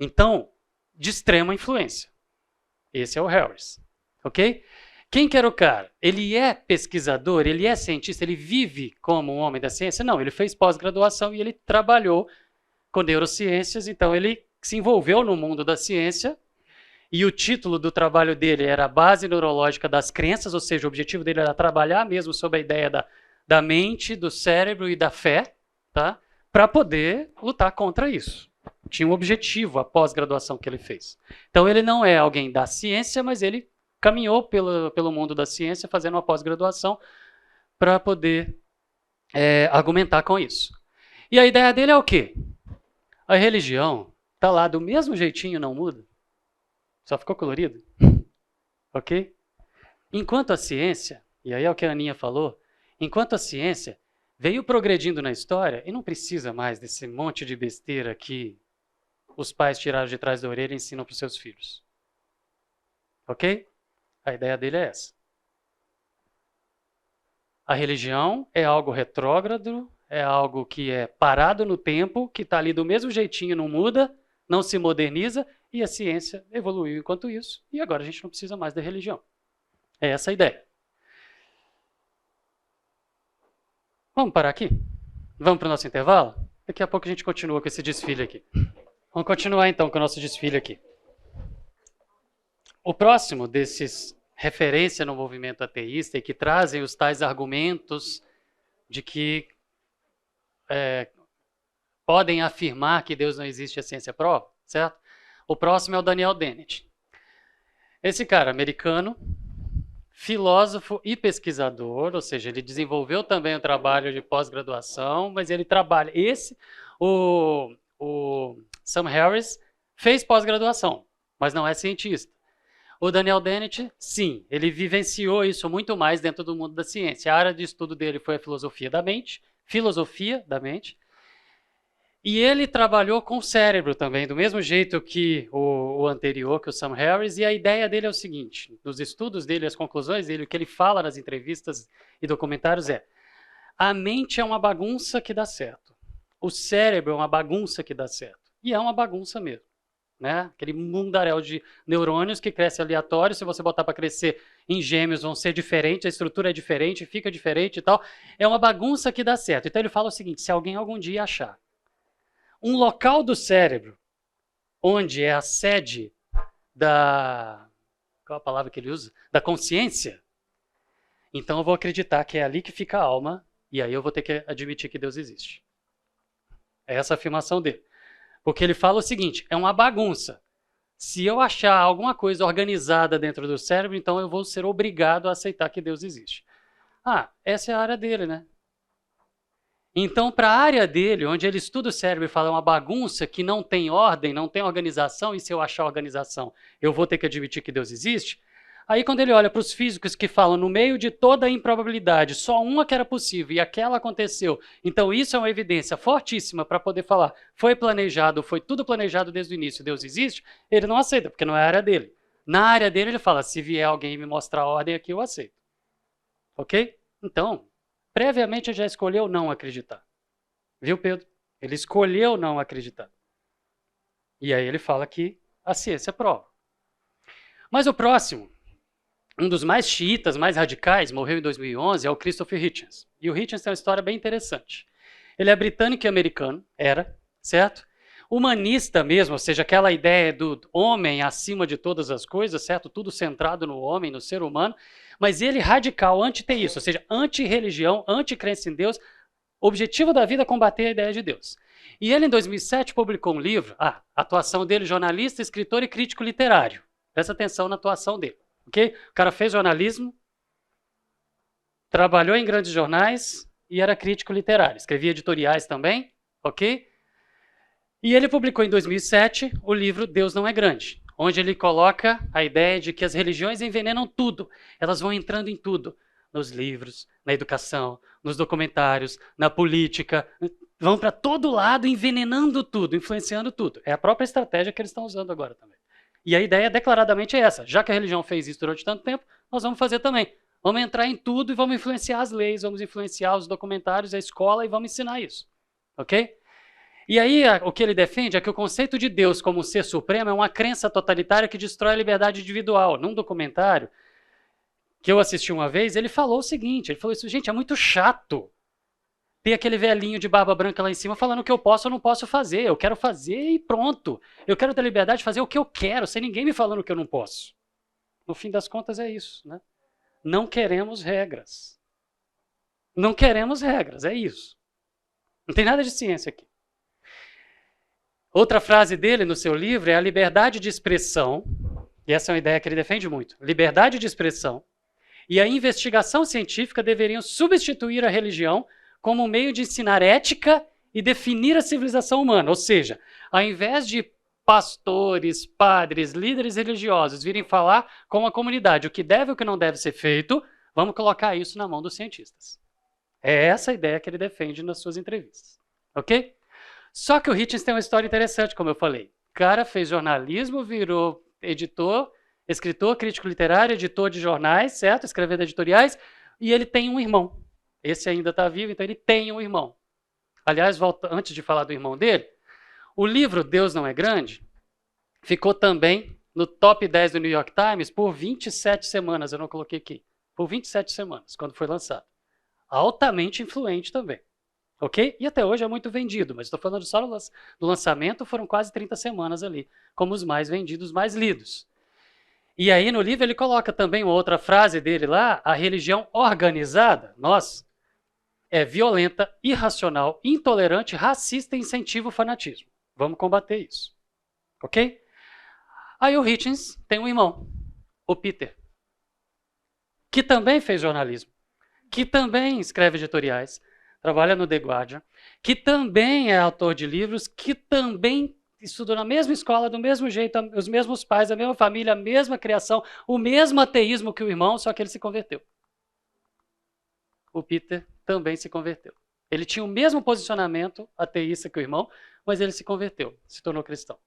Então, de extrema influência. Esse é o Harris, ok? Quem que era o cara? Ele é pesquisador, ele é cientista, ele vive como um homem da ciência? Não, ele fez pós-graduação e ele trabalhou com neurociências, então ele se envolveu no mundo da ciência e o título do trabalho dele era a Base Neurológica das Crenças, ou seja, o objetivo dele era trabalhar mesmo sobre a ideia da mente, do cérebro e da fé, tá? Para poder lutar contra isso. Tinha um objetivo a pós-graduação que ele fez. Então ele não é alguém da ciência, mas ele caminhou pelo mundo da ciência fazendo uma pós-graduação para poder argumentar com isso. E a ideia dele é o quê? A religião está lá do mesmo jeitinho, não muda. Só ficou colorido. Ok? Enquanto a ciência, e aí é o que a Aninha falou, enquanto a ciência veio progredindo na história e não precisa mais desse monte de besteira que os pais tiraram de trás da orelha e ensinam para os seus filhos. Ok? A ideia dele é essa. A religião é algo retrógrado, é algo que é parado no tempo, que está ali do mesmo jeitinho, não muda, não se moderniza, e a ciência evoluiu enquanto isso, e agora a gente não precisa mais da religião. É essa a ideia. Vamos parar aqui? Vamos para o nosso intervalo? Daqui a pouco a gente continua com esse desfile aqui. Vamos continuar então com o nosso desfile aqui. O próximo desses referência no movimento ateísta e que trazem os tais argumentos de que podem afirmar que Deus não existe e a ciência prova, certo? O próximo é o Daniel Dennett. Esse cara, americano, filósofo e pesquisador, ou seja, ele desenvolveu também um trabalho de pós-graduação, mas ele trabalha... o Sam Harris fez pós-graduação, mas não é cientista. O Daniel Dennett, sim, ele vivenciou isso muito mais dentro do mundo da ciência. A área de estudo dele foi a filosofia da mente, e ele trabalhou com o cérebro também, do mesmo jeito que o anterior, que o Sam Harris, e a ideia dele é o seguinte, nos estudos dele, as conclusões dele, o que ele fala nas entrevistas e documentários é: a mente é uma bagunça que dá certo, o cérebro é uma bagunça que dá certo, e é uma bagunça mesmo. Né? Aquele mundaréu de neurônios que cresce aleatório, se você botar para crescer em gêmeos vão ser diferentes, a estrutura é diferente, fica diferente e tal. É uma bagunça que dá certo. Então ele fala o seguinte: se alguém algum dia achar um local do cérebro onde é a sede da... qual a palavra que ele usa? Da consciência, então eu vou acreditar que é ali que fica a alma, e aí eu vou ter que admitir que Deus existe. É essa a afirmação dele. Porque ele fala o seguinte: é uma bagunça. Se eu achar alguma coisa organizada dentro do cérebro, então eu vou ser obrigado a aceitar que Deus existe. Essa é a área dele, né? Então, para a área dele, onde ele estuda o cérebro e fala uma bagunça que não tem ordem, não tem organização, e se eu achar organização, eu vou ter que admitir que Deus existe. Aí, quando ele olha para os físicos que falam, no meio de toda a improbabilidade, só uma que era possível e aquela aconteceu, então isso é uma evidência fortíssima para poder falar, foi planejado, foi tudo planejado desde o início, Deus existe, ele não aceita, porque não é a área dele. Na área dele, ele fala, se vier alguém me mostrar a ordem aqui, eu aceito. Ok? Então, previamente ele já escolheu não acreditar. Viu, Pedro? Ele escolheu não acreditar. E aí ele fala que a ciência prova. Mas o próximo, um dos mais xiitas, mais radicais, morreu em 2011, é o Christopher Hitchens. E o Hitchens tem uma história bem interessante. Ele é britânico e americano, certo? Humanista mesmo, ou seja, aquela ideia do homem acima de todas as coisas, certo? Tudo centrado no homem, no ser humano. Mas ele radical, anti-teísta, ou seja, anti-religião, anti-crença em Deus. Objetivo da vida é combater a ideia de Deus. E ele, em 2007, publicou um livro, a atuação dele, jornalista, escritor e crítico literário. Presta atenção na atuação dele. Okay? O cara fez jornalismo, trabalhou em grandes jornais e era crítico literário. Escrevia editoriais também, ok? E ele publicou em 2007 o livro Deus Não é Grande, onde ele coloca a ideia de que as religiões envenenam tudo. Elas vão entrando em tudo. Nos livros, na educação, nos documentários, na política. Vão para todo lado envenenando tudo, influenciando tudo. É a própria estratégia que eles estão usando agora também. E a ideia declaradamente é essa. Já que a religião fez isso durante tanto tempo, nós vamos fazer também. Vamos entrar em tudo e vamos influenciar as leis, vamos influenciar os documentários, a escola e vamos ensinar isso. Ok? E aí o que ele defende é que o conceito de Deus como um ser supremo é uma crença totalitária que destrói a liberdade individual. Num documentário que eu assisti uma vez, ele falou o seguinte, ele falou isso, gente, é muito chato ter aquele velhinho de barba branca lá em cima falando que eu posso ou não posso fazer. Eu quero fazer e pronto. Eu quero ter liberdade de fazer o que eu quero, sem ninguém me falando que eu não posso. No fim das contas é isso, né? Não queremos regras. Não queremos regras, é isso. Não tem nada de ciência aqui. Outra frase dele no seu livro é a liberdade de expressão, e essa é uma ideia que ele defende muito. Liberdade de expressão e a investigação científica deveriam substituir a religião como meio de ensinar ética e definir a civilização humana. Ou seja, ao invés de pastores, padres, líderes religiosos virem falar com a comunidade o que deve e o que não deve ser feito, vamos colocar isso na mão dos cientistas. É essa a ideia que ele defende nas suas entrevistas. Ok? Só que o Hitchens tem uma história interessante, como eu falei. O cara fez jornalismo, virou editor, escritor, crítico literário, editor de jornais, certo? Escrevendo editoriais, e ele tem um irmão. Esse ainda está vivo, então ele tem um irmão. Aliás, antes de falar do irmão dele, o livro Deus Não é Grande ficou também no top 10 do New York Times por 27 semanas, eu não coloquei aqui, por 27 semanas, quando foi lançado. Altamente influente também, ok? E até hoje é muito vendido, mas estou falando só do lançamento, foram quase 30 semanas ali, como os mais vendidos, mais lidos. E aí no livro ele coloca também uma outra frase dele lá, a religião organizada, nós, é violenta, irracional, intolerante, racista e incentiva o fanatismo. Vamos combater isso, ok? Aí o Hitchens tem um irmão, o Peter, que também fez jornalismo, que também escreve editoriais, trabalha no The Guardian, que também é autor de livros, que também estudou na mesma escola, do mesmo jeito, os mesmos pais, a mesma família, a mesma criação, o mesmo ateísmo que o irmão, só que ele se converteu. O Peter também se converteu. Ele tinha o mesmo posicionamento ateísta que o irmão, mas ele se converteu, se tornou cristão.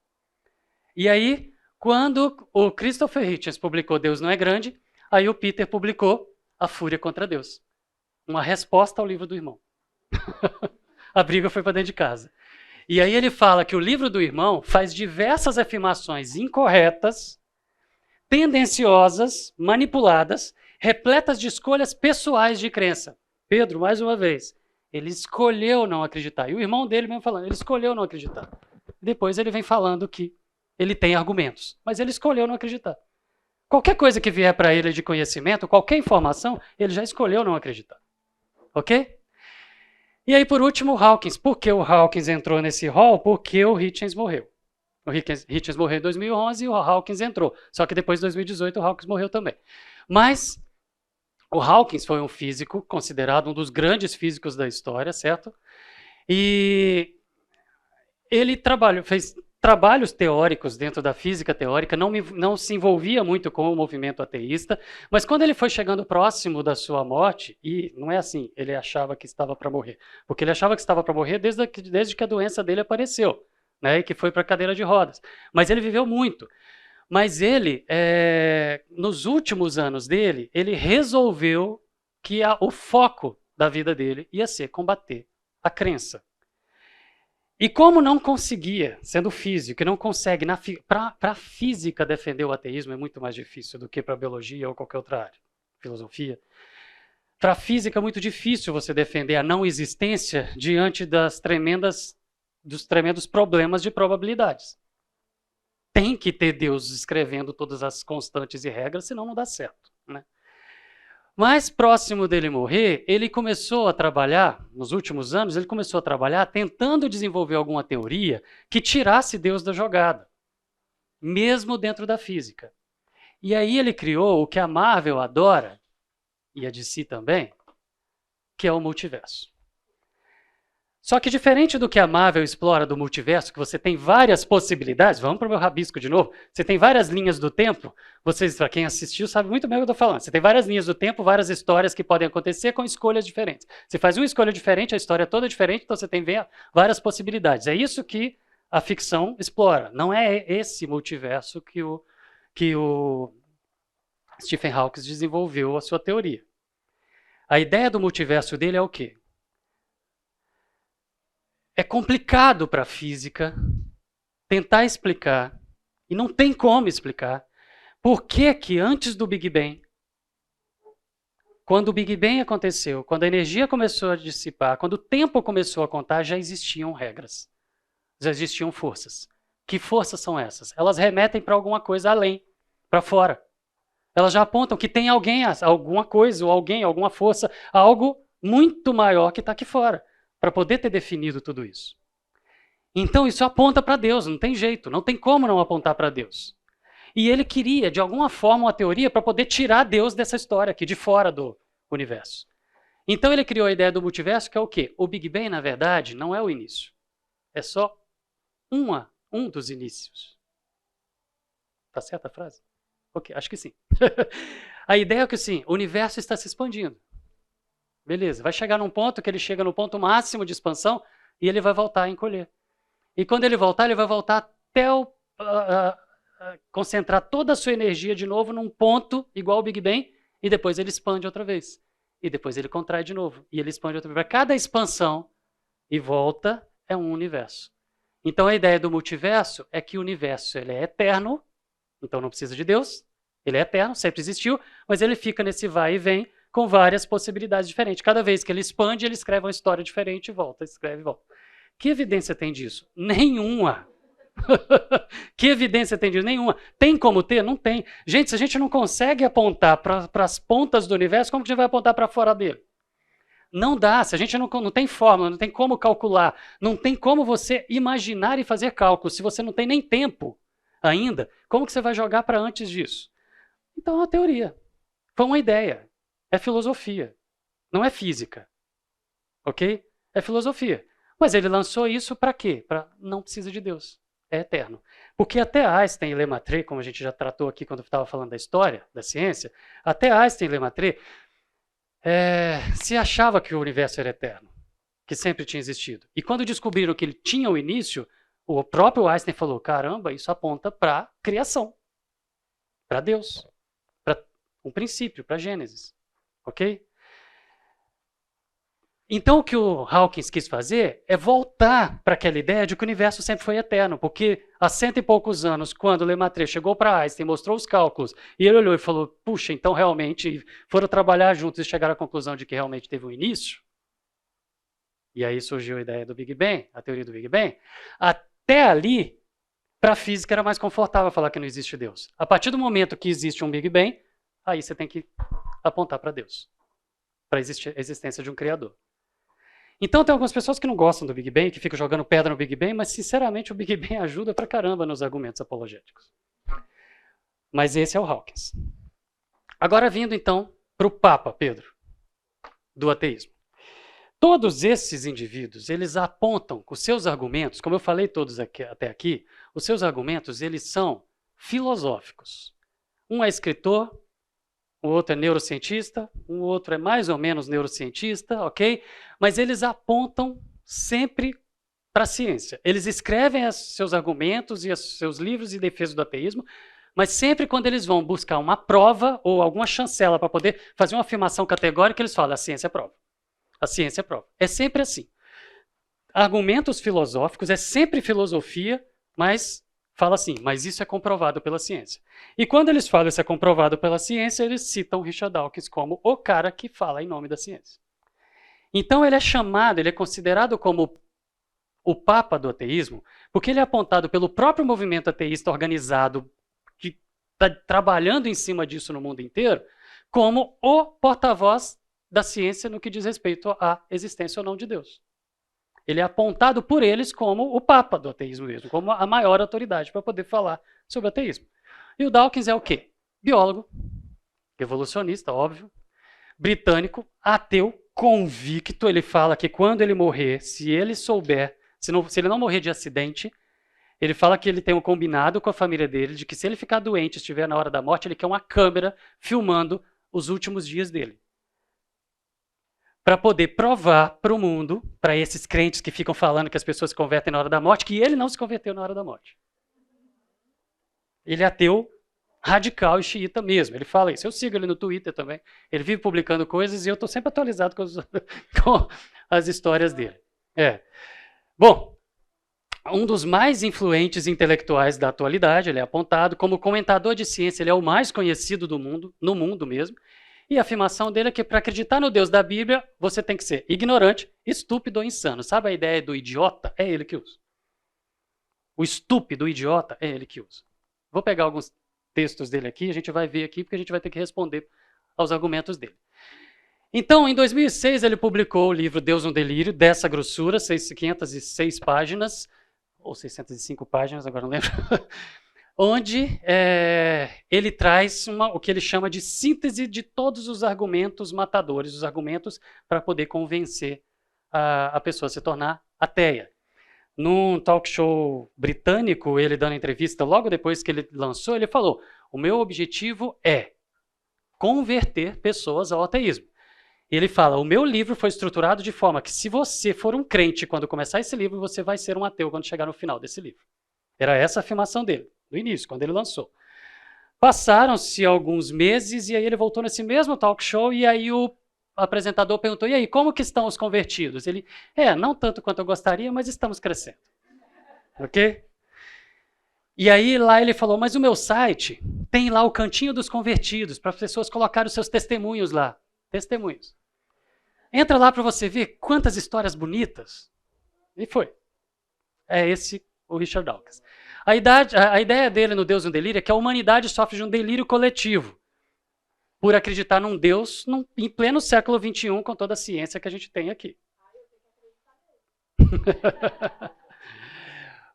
E aí, quando o Christopher Hitchens publicou Deus Não é Grande, aí o Peter publicou A Fúria contra Deus. Uma resposta ao livro do irmão. A briga foi para dentro de casa. E aí ele fala que o livro do irmão faz diversas afirmações incorretas, tendenciosas, manipuladas, repletas de escolhas pessoais de crença. Pedro, mais uma vez, ele escolheu não acreditar. E o irmão dele mesmo falando, ele escolheu não acreditar. Depois ele vem falando que ele tem argumentos, mas ele escolheu não acreditar. Qualquer coisa que vier para ele de conhecimento, qualquer informação, ele já escolheu não acreditar. Ok? E aí, por último, o Hawkins. Por que o Hawkins entrou nesse hall? Porque o Hitchens morreu. O Hitchens morreu em 2011 e o Hawkins entrou. Só que depois de 2018 o Hawkins morreu também. Mas o Hawkins foi um físico considerado um dos grandes físicos da história, certo? E ele fez trabalhos teóricos dentro da física teórica, não se envolvia muito com o movimento ateísta, mas quando ele foi chegando próximo da sua morte, e não é assim, ele achava que estava para morrer, porque ele achava que estava para morrer desde que a doença dele apareceu, né, e que foi para a cadeira de rodas. Mas ele viveu muito. Mas ele, nos últimos anos dele, ele resolveu que o foco da vida dele ia ser combater a crença. E como não conseguia, sendo físico, e não consegue, para a física defender o ateísmo é muito mais difícil do que para a biologia ou qualquer outra área, filosofia. Para a física é muito difícil você defender a não existência diante dos tremendos problemas de probabilidades. Tem que ter Deus escrevendo todas as constantes e regras, senão não dá certo, né? Mais próximo dele morrer, ele começou a trabalhar, nos últimos anos, ele começou a trabalhar tentando desenvolver alguma teoria que tirasse Deus da jogada, mesmo dentro da física. E aí ele criou o que a Marvel adora, e a DC também, que é o multiverso. Só que diferente do que a Marvel explora do multiverso, que você tem várias possibilidades, vamos para o meu rabisco de novo, você tem várias linhas do tempo, vocês, para quem assistiu, sabe muito bem o que eu estou falando. Você tem várias linhas do tempo, várias histórias que podem acontecer com escolhas diferentes. Você faz uma escolha diferente, a história é toda diferente, então você tem várias possibilidades. É isso que a ficção explora. Não é esse multiverso que o Stephen Hawking desenvolveu a sua teoria. A ideia do multiverso dele é o quê? É complicado para a física tentar explicar, e não tem como explicar, por que antes do Big Bang, quando o Big Bang aconteceu, quando a energia começou a dissipar, quando o tempo começou a contar, já existiam regras, já existiam forças. Que forças são essas? Elas remetem para alguma coisa além, para fora. Elas já apontam que tem alguém, alguma coisa, ou alguém, alguma força, algo muito maior que está aqui fora, para poder ter definido tudo isso. Então isso aponta para Deus, não tem jeito, não tem como não apontar para Deus. E ele queria, de alguma forma, uma teoria para poder tirar Deus dessa história aqui, de fora do universo. Então ele criou a ideia do multiverso, que é o quê? O Big Bang, na verdade, não é o início. É só um dos inícios. Tá certa a frase? Ok, acho que sim. A ideia é que, sim, o universo está se expandindo. Beleza, vai chegar num ponto que ele chega no ponto máximo de expansão e ele vai voltar a encolher. E quando ele voltar vai voltar até concentrar toda a sua energia de novo num ponto igual ao Big Bang, e depois ele expande outra vez. E depois ele contrai de novo, e ele expande outra vez. Para cada expansão e volta é um universo. Então a ideia do multiverso é que o universo ele é eterno, então não precisa de Deus, ele é eterno, sempre existiu, mas ele fica nesse vai e vem com várias possibilidades diferentes. Cada vez que ele expande, ele escreve uma história diferente e volta, escreve e volta. Que evidência tem disso? Nenhuma. Que evidência tem disso? Nenhuma. Tem como ter? Não tem. Gente, se a gente não consegue apontar para as pontas do universo, como que a gente vai apontar para fora dele? Não dá. Se a gente não tem fórmula, não tem como calcular, não tem como você imaginar e fazer cálculos, se você não tem nem tempo ainda, como que você vai jogar para antes disso? Então é uma teoria. Foi uma ideia. É filosofia. Não é física. Ok? É filosofia. Mas ele lançou isso para quê? Para não precisa de Deus. É eterno. Porque até Einstein e Lemaitre, como a gente já tratou aqui quando estava falando da história, da ciência, até Einstein e Lemaitre se achava que o universo era eterno, que sempre tinha existido. E quando descobriram que ele tinha o início, o próprio Einstein falou, caramba, isso aponta para a criação, para Deus, para um princípio, para Gênesis. Ok? Então o que o Hawkins quis fazer é voltar para aquela ideia de que o universo sempre foi eterno, porque há 100 e poucos anos, quando Lemaitre chegou para Einstein, mostrou os cálculos, e ele olhou e falou, puxa, então realmente foram trabalhar juntos e chegaram à conclusão de que realmente teve um início, e aí surgiu a ideia do Big Bang, a teoria do Big Bang, até ali, para a física era mais confortável falar que não existe Deus. A partir do momento que existe um Big Bang, aí você tem que apontar para Deus, para a existência de um Criador. Então tem algumas pessoas que não gostam do Big Bang, que ficam jogando pedra no Big Bang, mas sinceramente o Big Bang ajuda pra caramba nos argumentos apologéticos. Mas esse é o Hawkins. Agora vindo então para o Papa Pedro, do ateísmo. Todos esses indivíduos, eles apontam com seus argumentos, como eu falei todos até aqui, os seus argumentos, eles são filosóficos. Um é escritor, o outro é neurocientista, o outro é mais ou menos neurocientista, ok? Mas eles apontam sempre para a ciência. Eles escrevem seus argumentos e seus livros em defesa do ateísmo, mas sempre quando eles vão buscar uma prova ou alguma chancela para poder fazer uma afirmação categórica, eles falam, a ciência é prova. A ciência é prova. É sempre assim. Argumentos filosóficos é sempre filosofia, mas fala assim, mas isso é comprovado pela ciência. E quando eles falam isso é comprovado pela ciência, eles citam Richard Dawkins como o cara que fala em nome da ciência. Então ele é chamado, ele é considerado como o papa do ateísmo, porque ele é apontado pelo próprio movimento ateísta organizado, que está trabalhando em cima disso no mundo inteiro, como o porta-voz da ciência no que diz respeito à existência ou não de Deus. Ele é apontado por eles como o papa do ateísmo mesmo, como a maior autoridade para poder falar sobre ateísmo. E o Dawkins é o quê? Biólogo, evolucionista, óbvio, britânico, ateu, convicto. Ele fala que quando ele morrer, se ele souber, se ele não morrer de acidente, ele fala que ele tem um combinado com a família dele, de que se ele ficar doente, estiver na hora da morte, ele quer uma câmera filmando os últimos dias dele. Para poder provar para o mundo, para esses crentes que ficam falando que as pessoas se convertem na hora da morte, que ele não se converteu na hora da morte. Ele é ateu radical e xiita mesmo. Ele fala isso. Eu sigo ele no Twitter também. Ele vive publicando coisas e eu estou sempre atualizado com as histórias dele. Bom, um dos mais influentes intelectuais da atualidade, ele é apontado como comentador de ciência, ele é o mais conhecido do mundo, no mundo mesmo. E a afirmação dele é que para acreditar no Deus da Bíblia, você tem que ser ignorante, estúpido ou insano. Sabe a ideia do idiota? É ele que usa. O estúpido, o idiota, é ele que usa. Vou pegar alguns textos dele aqui, a gente vai ver aqui, porque a gente vai ter que responder aos argumentos dele. Então, em 2006, ele publicou o livro Deus no Delírio, dessa grossura, 506 páginas, ou 605 páginas, agora não lembro, onde ele traz o que ele chama de síntese de todos os argumentos matadores, os argumentos para poder convencer a pessoa a se tornar ateia. Num talk show britânico, ele dando entrevista, logo depois que ele lançou, ele falou, o meu objetivo é converter pessoas ao ateísmo. E ele fala, o meu livro foi estruturado de forma que se você for um crente quando começar esse livro, você vai ser um ateu quando chegar no final desse livro. Era essa a afirmação dele. do início, quando ele lançou. Passaram-se alguns meses e aí ele voltou nesse mesmo talk show e aí o apresentador perguntou, e aí, como que estão os convertidos? Ele, não tanto quanto eu gostaria, mas estamos crescendo. Ok? E aí lá ele falou, mas o meu site tem lá o cantinho dos convertidos, para as pessoas colocarem os seus testemunhos lá. Testemunhos. Entra lá para você ver quantas histórias bonitas. E foi. É esse o Richard Dawkins. A ideia dele no Deus e um Delírio é que a humanidade sofre de um delírio coletivo por acreditar num Deus em pleno século XXI com toda a ciência que a gente tem aqui.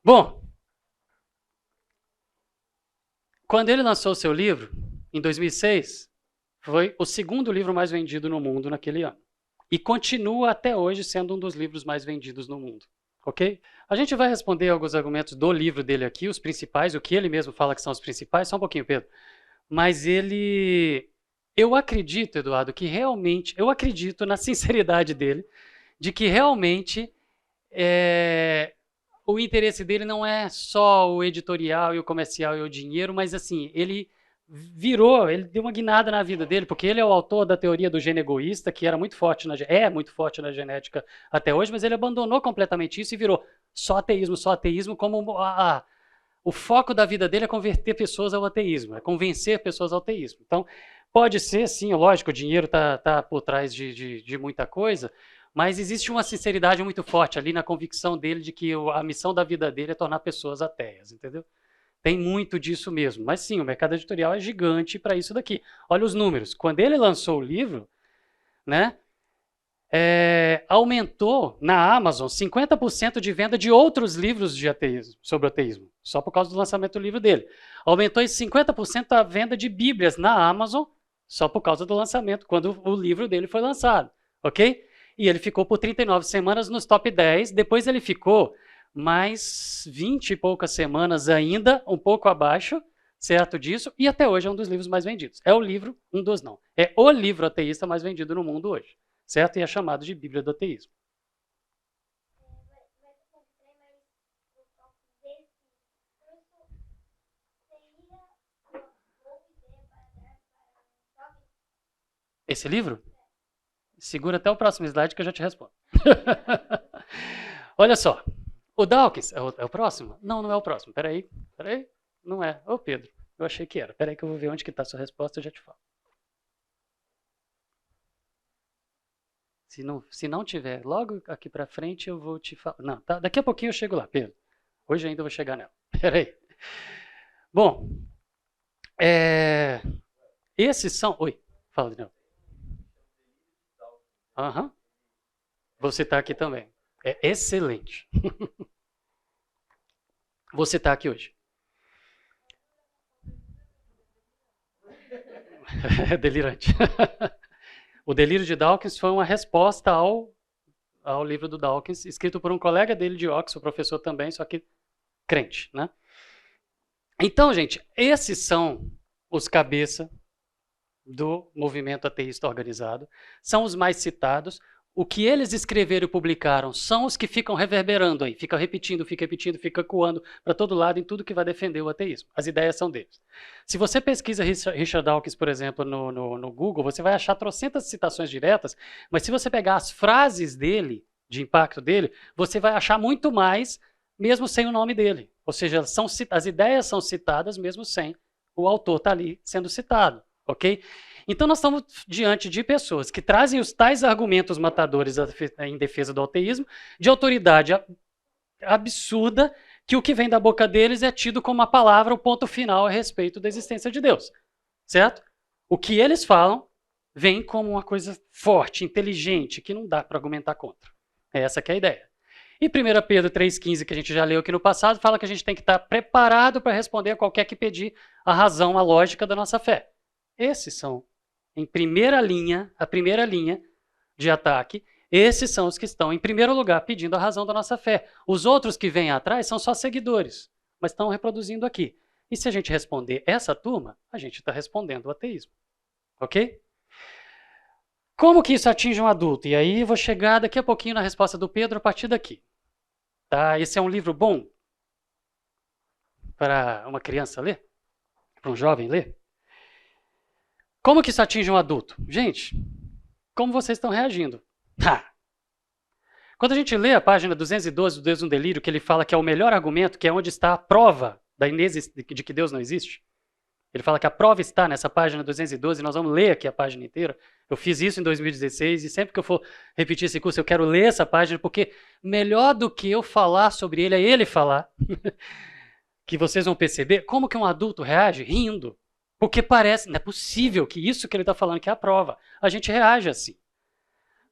Bom, quando ele lançou o seu livro, em 2006, foi o segundo livro mais vendido no mundo naquele ano. E continua até hoje sendo um dos livros mais vendidos no mundo. Ok? A gente vai responder alguns argumentos do livro dele aqui, os principais, o que ele mesmo fala que são os principais. Só um pouquinho, Pedro. Mas eu acredito, Eduardo, que realmente, eu acredito na sinceridade dele, de que realmente o interesse dele não é só o editorial e o comercial e o dinheiro, mas assim, ele deu uma guinada na vida dele, porque ele é o autor da teoria do gene egoísta, que era muito forte muito forte na genética até hoje, mas ele abandonou completamente isso e virou só ateísmo, como o foco da vida dele é converter pessoas ao ateísmo, é convencer pessoas ao ateísmo. Então, pode ser, sim, lógico, o dinheiro está por trás de muita coisa, mas existe uma sinceridade muito forte ali na convicção dele de que a missão da vida dele é tornar pessoas ateias, entendeu? Tem muito disso mesmo. Mas sim, o mercado editorial é gigante para isso daqui. Olha os números. Quando ele lançou o livro, né, aumentou na Amazon 50% de venda de outros livros de ateísmo, sobre ateísmo, só por causa do lançamento do livro dele. Aumentou em 50% a venda de Bíblias na Amazon, só por causa do lançamento, quando o livro dele foi lançado. Ok? E ele ficou por 39 semanas nos top 10, depois ele ficou mais 20 e poucas semanas ainda, um pouco abaixo, certo disso, e até hoje é um dos livros mais vendidos. É o livro, é o livro ateísta mais vendido no mundo hoje, certo? E é chamado de Bíblia do Ateísmo. Esse livro? Segura até o próximo slide que eu já te respondo. Olha só. O Dawkins, é o próximo? Não, não é o próximo. Peraí. Não é. Ô, Pedro, eu achei que era. Peraí que eu vou ver onde que está a sua resposta e eu já te falo. Se não tiver logo aqui para frente, eu vou te falar. Não, tá, daqui a pouquinho eu chego lá, Pedro. Hoje ainda vou chegar nela. Peraí. Bom, esses são... Oi, fala de novo. Aham. Vou citar aqui também. É excelente. Vou citar aqui hoje. É delirante. O Delírio de Dawkins foi uma resposta ao livro do Dawkins, escrito por um colega dele de Oxford, professor também, só que crente, né? Então, gente, esses são os cabeça do movimento ateísta organizado, são os mais citados. O que eles escreveram e publicaram são os que ficam reverberando aí, fica repetindo, fica ecoando para todo lado em tudo que vai defender o ateísmo. As ideias são deles. Se você pesquisa Richard Dawkins, por exemplo, no Google, você vai achar trocentas citações diretas, mas se você pegar as frases dele, de impacto dele, você vai achar muito mais, mesmo sem o nome dele. Ou seja, as ideias são citadas mesmo sem o autor estar ali sendo citado. Ok? Então nós estamos diante de pessoas que trazem os tais argumentos matadores em defesa do ateísmo, de autoridade absurda, que o que vem da boca deles é tido como a palavra, o ponto final a respeito da existência de Deus. Certo? O que eles falam vem como uma coisa forte, inteligente, que não dá para argumentar contra. Essa que é a ideia. E 1 Pedro 3,15, que a gente já leu aqui no passado, fala que a gente tem que estar preparado para responder a qualquer que pedir a razão, a lógica da nossa fé. Esses são, a primeira linha de ataque, esses são os que estão, em primeiro lugar, pedindo a razão da nossa fé. Os outros que vêm atrás são só seguidores, mas estão reproduzindo aqui. E se a gente responder essa turma, a gente está respondendo o ateísmo. Ok? Como que isso atinge um adulto? E aí eu vou chegar daqui a pouquinho na resposta do Pedro a partir daqui. Tá? Esse é um livro bom? para uma criança ler? Para um jovem ler? Como que isso atinge um adulto? Gente, como vocês estão reagindo? Quando a gente lê a página 212 do Deus no Delírio, que ele fala que é o melhor argumento, que é onde está a prova de que Deus não existe, ele fala que a prova está nessa página 212, nós vamos ler aqui a página inteira. Eu fiz isso em 2016 e sempre que eu for repetir esse curso, eu quero ler essa página, porque melhor do que eu falar sobre ele é ele falar. Que vocês vão perceber como que um adulto reage rindo. Porque parece, não é possível que isso que ele está falando que é a prova. A gente reage assim.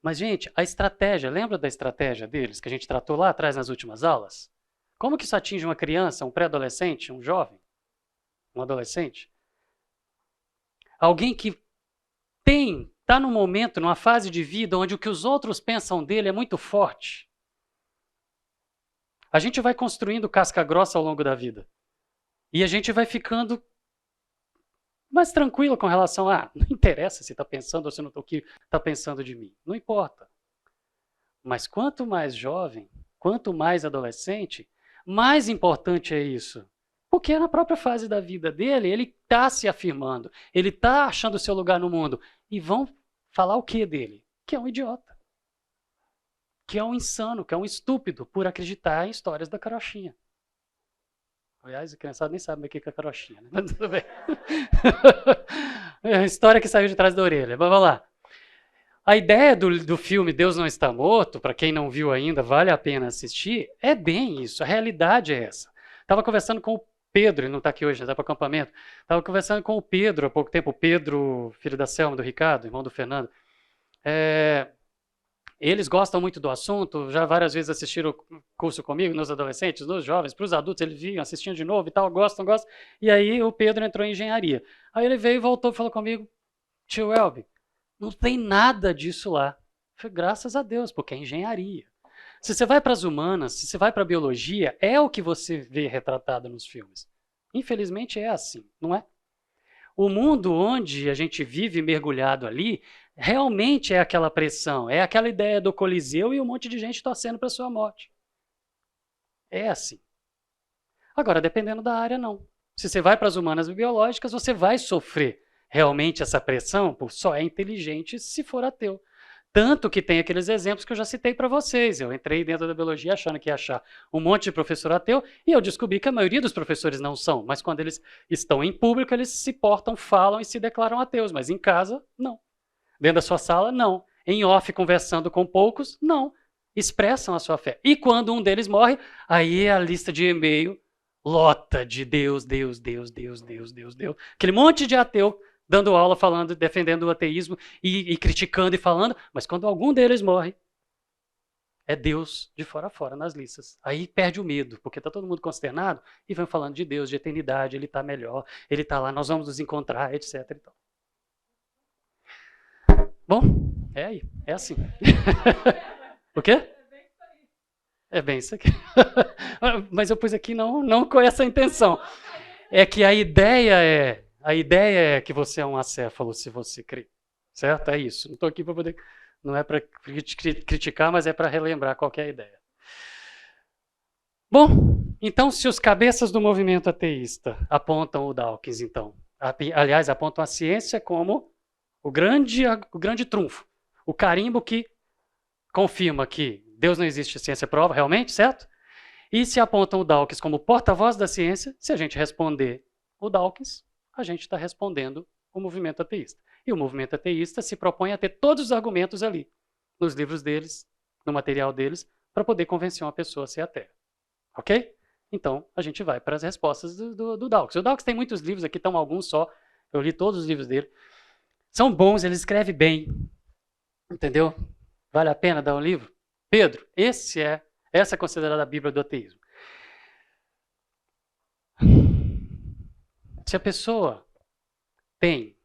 Mas, gente, a estratégia, lembra da estratégia deles que a gente tratou lá atrás nas últimas aulas? Como que isso atinge uma criança, um pré-adolescente, um jovem? Um adolescente? Alguém que está num momento, numa fase de vida onde o que os outros pensam dele é muito forte. A gente vai construindo casca grossa ao longo da vida. E a gente vai ficando mais tranquilo com relação a, não interessa se está pensando ou se não, o que está pensando de mim. Não importa. Mas quanto mais jovem, quanto mais adolescente, mais importante é isso. Porque na própria fase da vida dele, ele está se afirmando, ele está achando o seu lugar no mundo. E vão falar o que dele? Que é um idiota. Que é um insano, que é um estúpido por acreditar em histórias da carochinha. Aliás, a criançada nem sabe o que é a carochinha, né? Mas tudo bem. É a história que saiu de trás da orelha. Mas vamos lá. A ideia do filme Deus Não Está Morto, para quem não viu ainda, vale a pena assistir, é bem isso. A realidade é essa. Estava conversando com o Pedro, ele não está aqui hoje, está para o acampamento. Estava conversando com o Pedro há pouco tempo, o Pedro, filho da Selma, do Ricardo, irmão do Fernando. Eles gostam muito do assunto, já várias vezes assistiram o curso comigo, nos adolescentes, nos jovens, para os adultos, eles vinham assistindo de novo e tal, gostam. E aí o Pedro entrou em engenharia. Aí ele veio e voltou e falou comigo, tio Elbi, não tem nada disso lá. Eu falei, graças a Deus, porque é engenharia. Se você vai para as humanas, se você vai para a biologia, é o que você vê retratado nos filmes. Infelizmente é assim, não é? O mundo onde a gente vive mergulhado ali, realmente é aquela pressão, é aquela ideia do Coliseu e um monte de gente torcendo para a sua morte. É assim. Agora, dependendo da área, não. Se você vai para as humanas e biológicas, você vai sofrer realmente essa pressão por só é inteligente se for ateu. Tanto que tem aqueles exemplos que eu já citei para vocês. Eu entrei dentro da biologia achando que ia achar um monte de professor ateu e eu descobri que a maioria dos professores não são. Mas quando eles estão em público, eles se portam, falam e se declaram ateus. Mas em casa, não. Dentro da sua sala, não. Em off, conversando com poucos, não. Expressam a sua fé. E quando um deles morre, aí a lista de e-mail lota de Deus, Deus, Deus, Deus, Deus, Deus, Deus. Aquele monte de ateu dando aula, falando, defendendo o ateísmo e criticando e falando, mas quando algum deles morre, é Deus de fora a fora nas listas. Aí perde o medo, porque está todo mundo consternado e vem falando de Deus, de eternidade, ele está melhor, ele está lá, nós vamos nos encontrar, etc. Então. Bom, é aí, é assim. O quê? É bem isso aqui. Mas eu pus aqui não com essa intenção. É que a ideia é que você é um acéfalo se você crê. Certo? É isso. Não estou aqui para poder... Não é para criticar, mas é para relembrar qual é a ideia. Bom, então se os cabeças do movimento ateísta apontam o Dawkins, então, aliás, apontam a ciência como o grande trunfo, o carimbo que confirma que Deus não existe, a ciência prova, realmente, certo? E se apontam o Dawkins como porta-voz da ciência, se a gente responder o Dawkins, a gente está respondendo o movimento ateísta. E o movimento ateísta se propõe a ter todos os argumentos ali, nos livros deles, no material deles, para poder convencer uma pessoa a ser ateia. Ok? Então, a gente vai para as respostas do Dawkins. O Dawkins tem muitos livros, aqui estão alguns só, eu li todos os livros dele. São bons, ele escreve bem. Entendeu? Vale a pena dar um livro? Pedro, essa é considerada a Bíblia do ateísmo. Se a pessoa tem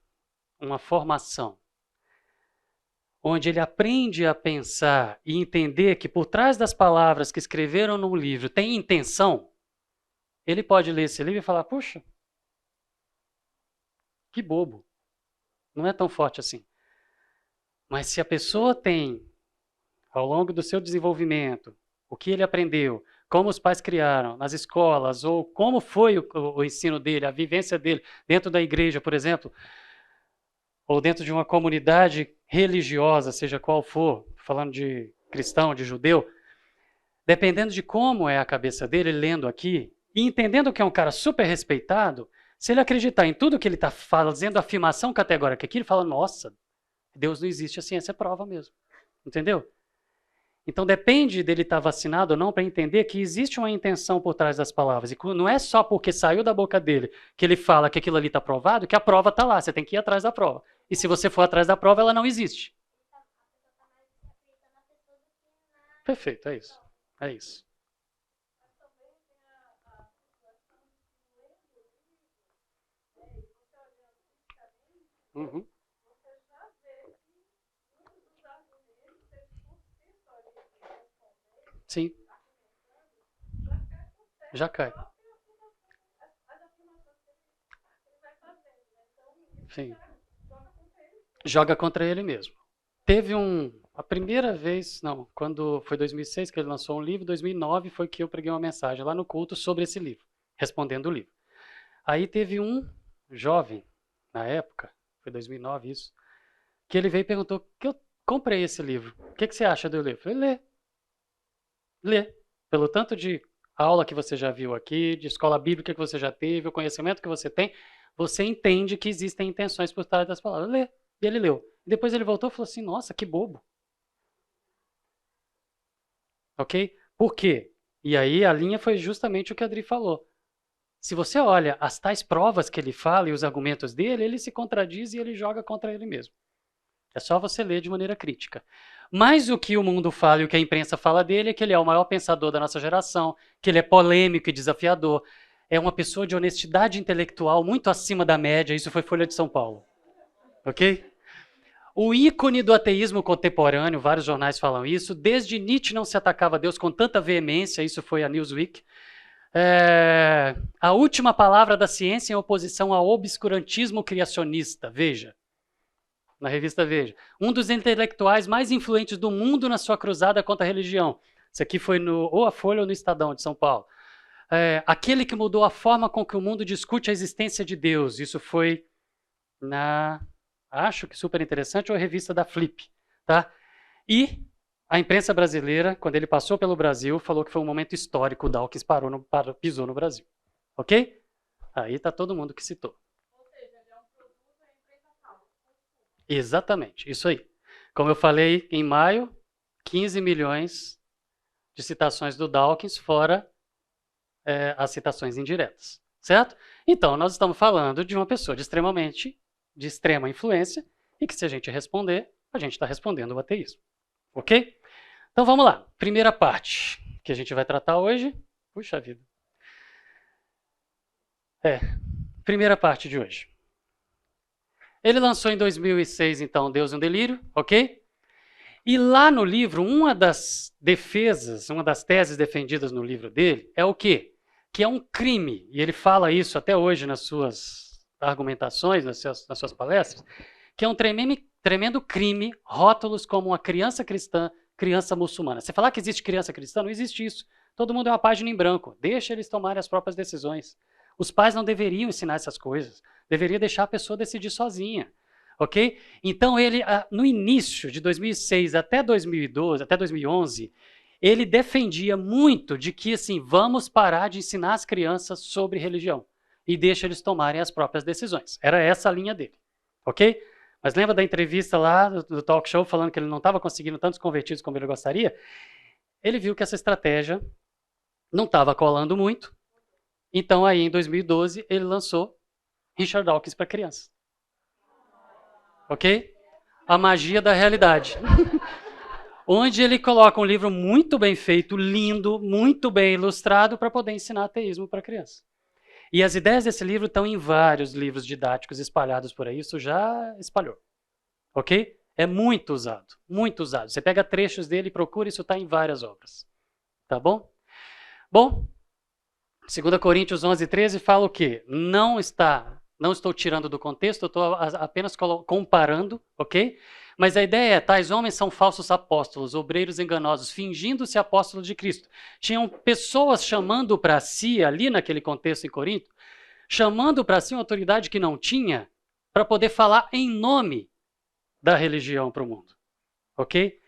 uma formação onde ele aprende a pensar e entender que por trás das palavras que escreveram no livro tem intenção, ele pode ler esse livro e falar, puxa, que bobo, não é tão forte assim. Mas se a pessoa tem, ao longo do seu desenvolvimento, o que ele aprendeu, como os pais criaram, nas escolas, ou como foi o ensino dele, a vivência dele dentro da igreja, por exemplo, ou dentro de uma comunidade religiosa, seja qual for, falando de cristão, de judeu, dependendo de como é a cabeça dele, lendo aqui, e entendendo que é um cara super respeitado, se ele acreditar em tudo que ele está fazendo, afirmação categórica aqui, ele fala, nossa, Deus não existe, a ciência é prova mesmo. Entendeu? Então depende dele estar vacinado ou não para entender que existe uma intenção por trás das palavras. E não é só porque saiu da boca dele que ele fala que aquilo ali está provado, que a prova está lá, você tem que ir atrás da prova. E se você for atrás da prova, ela não existe. Perfeito, é isso. É isso. Uhum. Sim. Já cai. Sim. Joga contra ele mesmo. Teve a primeira vez, não, quando foi 2006 que ele lançou um livro, 2009 foi que eu preguei uma mensagem lá no culto sobre esse livro, respondendo o livro. Aí teve um jovem, na época, foi 2009 isso, que ele veio e perguntou que eu comprei esse livro. O que você acha do livro? Eu falei, lê. Lê. Pelo tanto de aula que você já viu aqui, de escola bíblica que você já teve, o conhecimento que você tem, você entende que existem intenções por trás das palavras. Lê. E ele leu. E depois ele voltou e falou assim, nossa, que bobo. Ok? Por quê? E aí a linha foi justamente o que a Adri falou. Se você olha as tais provas que ele fala e os argumentos dele, ele se contradiz e ele joga contra ele mesmo. É só você ler de maneira crítica. Mas o que o mundo fala e o que a imprensa fala dele é que ele é o maior pensador da nossa geração, que ele é polêmico e desafiador, é uma pessoa de honestidade intelectual muito acima da média, isso foi Folha de São Paulo. Ok? O ícone do ateísmo contemporâneo, vários jornais falam isso, desde Nietzsche não se atacava a Deus com tanta veemência, isso foi a Newsweek. A última palavra da ciência em oposição ao obscurantismo criacionista, veja, na revista Veja. Um dos intelectuais mais influentes do mundo na sua cruzada contra a religião. Isso aqui foi ou a Folha ou no Estadão de São Paulo. Aquele que mudou a forma com que o mundo discute a existência de Deus. Isso foi acho que super interessante, ou a revista da Flip. Tá? E a imprensa brasileira, quando ele passou pelo Brasil, falou que foi um momento histórico, o Dawkins pisou no Brasil. Ok? Aí está todo mundo que citou. Ou seja, ele é um produto e a imprensa fala. Exatamente, isso aí. Como eu falei, em maio, 15 milhões de citações do Dawkins, fora as citações indiretas. Certo? Então, nós estamos falando de uma pessoa de extrema influência, e que se a gente responder, a gente está respondendo o ateísmo. Ok? Então vamos lá. Primeira parte que a gente vai tratar hoje. Puxa vida. Primeira parte de hoje. Ele lançou em 2006, então, Deus e um Delírio, ok? E lá no livro, uma das defesas, uma das teses defendidas no livro dele é o quê? Que é um crime, e ele fala isso até hoje nas suas argumentações, nas suas palestras, que é um tremendo crime, rótulos como uma criança cristã, criança muçulmana. Você falar que existe criança cristã, não existe isso. Todo mundo é uma página em branco. Deixa eles tomarem as próprias decisões. Os pais não deveriam ensinar essas coisas. Deveria deixar a pessoa decidir sozinha. Ok? Então ele, no início de 2006 até 2012, até 2011, ele defendia muito de que, assim, vamos parar de ensinar as crianças sobre religião e deixa eles tomarem as próprias decisões. Era essa a linha dele. Ok? Mas lembra da entrevista lá do talk show falando que ele não estava conseguindo tantos convertidos como ele gostaria? Ele viu que essa estratégia não estava colando muito. Então aí em 2012 ele lançou Richard Dawkins para crianças. Ok? A magia da realidade. Onde ele coloca um livro muito bem feito, lindo, muito bem ilustrado para poder ensinar ateísmo para criança. E as ideias desse livro estão em vários livros didáticos espalhados por aí, isso já espalhou. Ok? É muito usado, muito usado. Você pega trechos dele e procura, isso está em várias obras. Tá bom? Bom, 2 Coríntios 11:13 fala o quê? Não está Não estou tirando do contexto, eu estou apenas comparando, ok? Mas a ideia é, tais homens são falsos apóstolos, obreiros enganosos, fingindo-se apóstolos de Cristo. Tinham pessoas chamando para si, ali naquele contexto em Corinto, chamando para si uma autoridade que não tinha, para poder falar em nome da religião para o mundo, ok?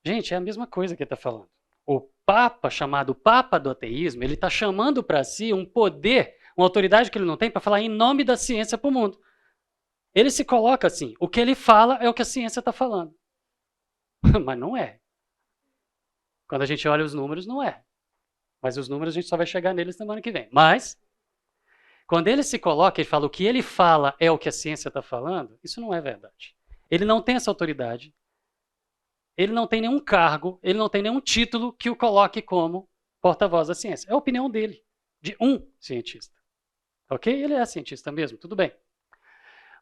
Gente, é a mesma coisa que ele está falando. O Papa, chamado Papa do ateísmo, ele está chamando para si um poder, uma autoridade que ele não tem, para falar em nome da ciência para o mundo. Ele se coloca assim, o que ele fala é o que a ciência está falando. Mas não é. Quando a gente olha os números, não é. Mas os números a gente só vai chegar neles semana que vem. Mas, quando ele se coloca e fala o que ele fala é o que a ciência está falando, isso não é verdade. Ele não tem essa autoridade. Ele não tem nenhum cargo, ele não tem nenhum título que o coloque como porta-voz da ciência. É a opinião dele, de um cientista. Ok? Ele é cientista mesmo, tudo bem.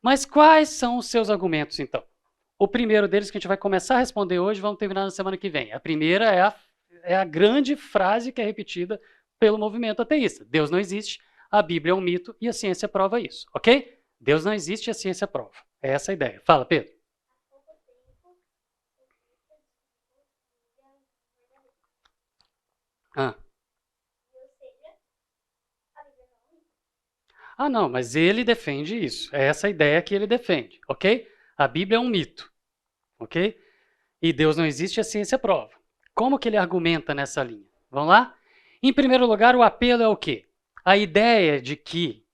Mas quais são os seus argumentos, então? O primeiro deles que a gente vai começar a responder hoje, vamos terminar na semana que vem. A primeira é a grande frase que é repetida pelo movimento ateísta. Deus não existe, a Bíblia é um mito e a ciência prova isso, ok? Deus não existe e a ciência prova. É essa a ideia. Fala, Pedro. Ah, não, mas ele defende isso. É essa a ideia que ele defende, ok? A Bíblia é um mito, ok? E Deus não existe, a ciência prova. Como que ele argumenta nessa linha? Vamos lá? Em primeiro lugar, o apelo é o quê? A ideia de que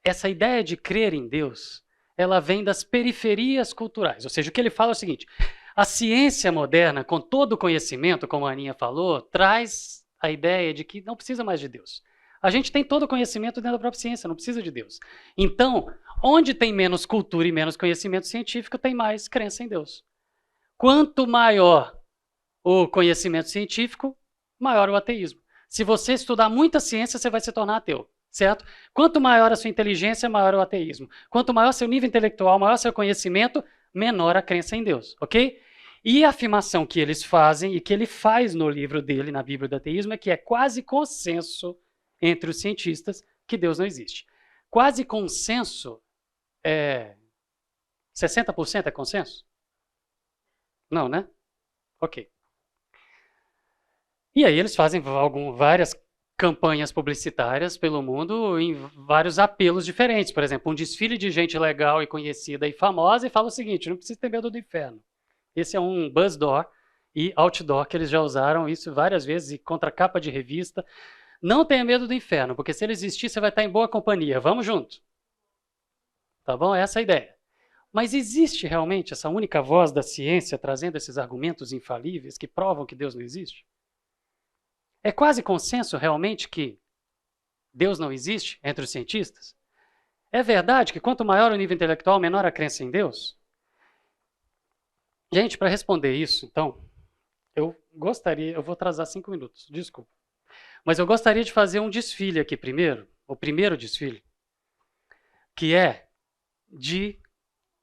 essa ideia de crer em Deus, ela vem das periferias culturais. Ou seja, o que ele fala é o seguinte, a ciência moderna, com todo o conhecimento, como a Aninha falou, traz a ideia de que não precisa mais de Deus. A gente tem todo o conhecimento dentro da própria ciência, não precisa de Deus. Então, onde tem menos cultura e menos conhecimento científico, tem mais crença em Deus. Quanto maior o conhecimento científico, maior o ateísmo. Se você estudar muita ciência, você vai se tornar ateu, certo? Quanto maior a sua inteligência, maior o ateísmo. Quanto maior seu nível intelectual, maior seu conhecimento, menor a crença em Deus, ok? E a afirmação que eles fazem, e que ele faz no livro dele, na Bíblia do Ateísmo, é que é quase consenso entre os cientistas que Deus não existe. Quase consenso é 60% é consenso? Não, né? Ok. E aí eles fazem várias campanhas publicitárias pelo mundo em vários apelos diferentes. Por exemplo, um desfile de gente legal e conhecida e famosa e fala o seguinte, não precisa ter medo do inferno. Esse é um buzzdoor e outdoor que eles já usaram isso várias vezes e contra capa de revista. Não tenha medo do inferno, porque se ele existir, você vai estar em boa companhia. Vamos junto. Tá bom? Essa é a ideia. Mas existe realmente essa única voz da ciência trazendo esses argumentos infalíveis que provam que Deus não existe? É quase consenso realmente que Deus não existe entre os cientistas? É verdade que quanto maior o nível intelectual, menor a crença em Deus? Gente, para responder isso, então, eu vou atrasar 5 minutos, desculpa. Mas eu gostaria de fazer um desfile aqui primeiro, o primeiro desfile, que é de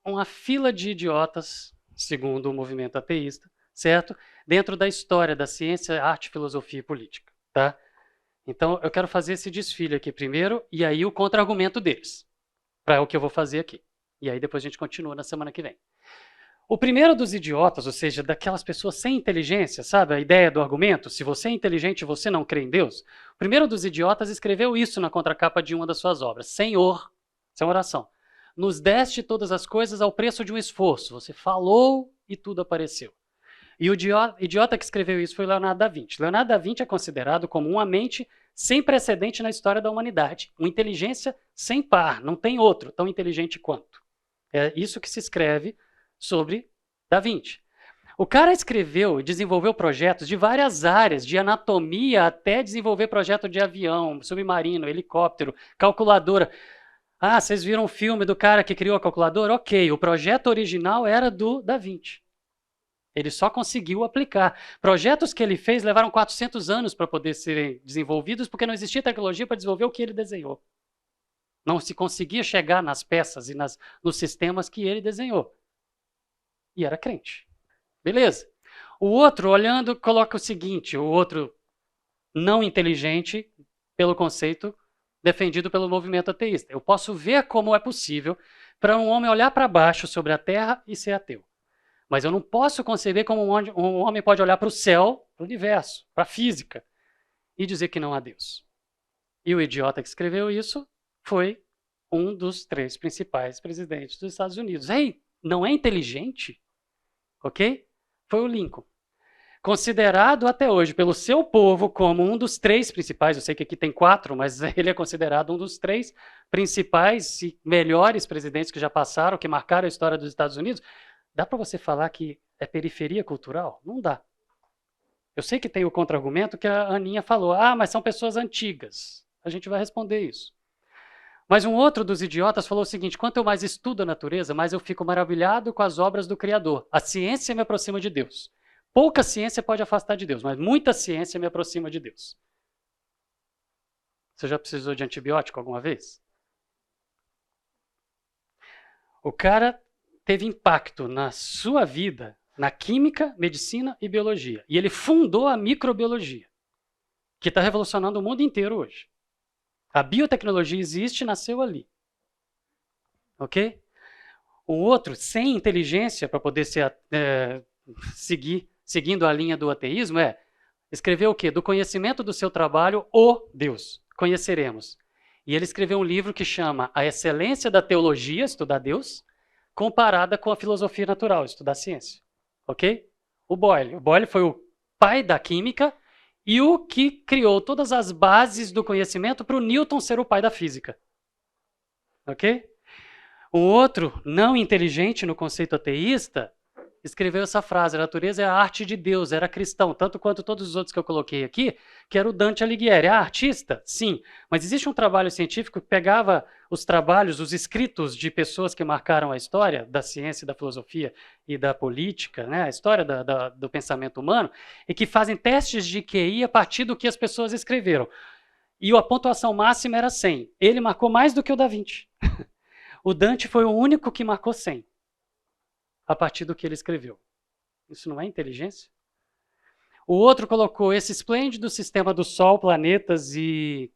uma fila de idiotas, segundo o movimento ateísta, certo? Dentro da história da ciência, arte, filosofia e política, tá? Então, eu quero fazer esse desfile aqui primeiro, e aí o contra-argumento deles, para o que eu vou fazer aqui. E aí depois a gente continua na semana que vem. O primeiro dos idiotas, ou seja, daquelas pessoas sem inteligência, sabe? A ideia do argumento, se você é inteligente, você não crê em Deus. O primeiro dos idiotas escreveu isso na contracapa de uma das suas obras. Senhor, essa é uma oração, nos deste todas as coisas ao preço de um esforço. Você falou e tudo apareceu. E o idiota que escreveu isso foi Leonardo da Vinci. Leonardo da Vinci é considerado como uma mente sem precedente na história da humanidade. Uma inteligência sem par, não tem outro tão inteligente quanto. É isso que se escreve sobre Da Vinci. O cara escreveu e desenvolveu projetos de várias áreas, de anatomia até desenvolver projeto de avião, submarino, helicóptero, calculadora. Ah, vocês viram o filme do cara que criou a calculadora? Ok, o projeto original era do Da Vinci. Ele só conseguiu aplicar. Projetos que ele fez levaram 400 anos para poder serem desenvolvidos, porque não existia tecnologia para desenvolver o que ele desenhou. Não se conseguia chegar nas peças e nos sistemas que ele desenhou. E era crente. Beleza. O outro, olhando, coloca o seguinte, o outro não inteligente, pelo conceito defendido pelo movimento ateísta. Eu posso ver como é possível para um homem olhar para baixo sobre a terra e ser ateu. Mas eu não posso conceber como um homem pode olhar para o céu, para o universo, para a física, e dizer que não há Deus. E o idiota que escreveu isso foi um dos 3 principais presidentes dos Estados Unidos. Ei, não é inteligente? Ok? Foi o Lincoln. Considerado até hoje pelo seu povo como um dos 3 principais, eu sei que aqui tem 4, mas ele é considerado um dos 3 principais e melhores presidentes que já passaram, que marcaram a história dos Estados Unidos. Dá para você falar que é periferia cultural? Não dá. Eu sei que tem o contra-argumento que a Aninha falou. Ah, mas são pessoas antigas. A gente vai responder isso. Mas um outro dos idiotas falou o seguinte: quanto eu mais estudo a natureza, mais eu fico maravilhado com as obras do Criador. A ciência me aproxima de Deus. Pouca ciência pode afastar de Deus, mas muita ciência me aproxima de Deus. Você já precisou de antibiótico alguma vez? O cara teve impacto na sua vida, na química, medicina e biologia. E ele fundou a microbiologia, que está revolucionando o mundo inteiro hoje. A biotecnologia existe e nasceu ali. Ok? O outro, sem inteligência, para poder seguindo a linha do ateísmo, escreveu o quê? Do conhecimento do seu trabalho, o Deus, conheceremos. E ele escreveu um livro que chama A Excelência da Teologia, estudar Deus, comparada com a filosofia natural, estudar ciência. Ok? O Boyle. O Boyle foi o pai da química e o que criou todas as bases do conhecimento para o Newton ser o pai da física. Ok? Um outro, não inteligente no conceito ateísta, escreveu essa frase: a natureza é a arte de Deus, era cristão, tanto quanto todos os outros que eu coloquei aqui, que era o Dante Alighieri. É artista? Sim, mas existe um trabalho científico que pegava os trabalhos, os escritos de pessoas que marcaram a história da ciência, da filosofia e da política, né, a história do pensamento humano, e que fazem testes de QI a partir do que as pessoas escreveram. E a pontuação máxima era 100. Ele marcou mais do que o Da Vinci. O Dante foi o único que marcou 100. A partir do que ele escreveu. Isso não é inteligência? O outro colocou: esse esplêndido sistema do Sol, planetas e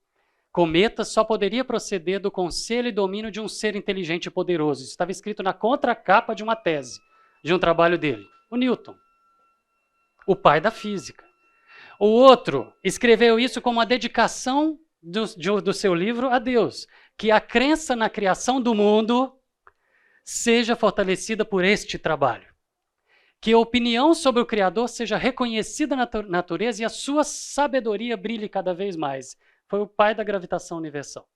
cometas só poderia proceder do conselho e domínio de um ser inteligente e poderoso. Isso estava escrito na contracapa de uma tese, de um trabalho dele. O Newton, o pai da física. O outro escreveu isso como uma dedicação do seu livro a Deus, que a crença na criação do mundo seja fortalecida por este trabalho. Que a opinião sobre o Criador seja reconhecida na natureza e a sua sabedoria brilhe cada vez mais. Foi o pai da gravitação universal,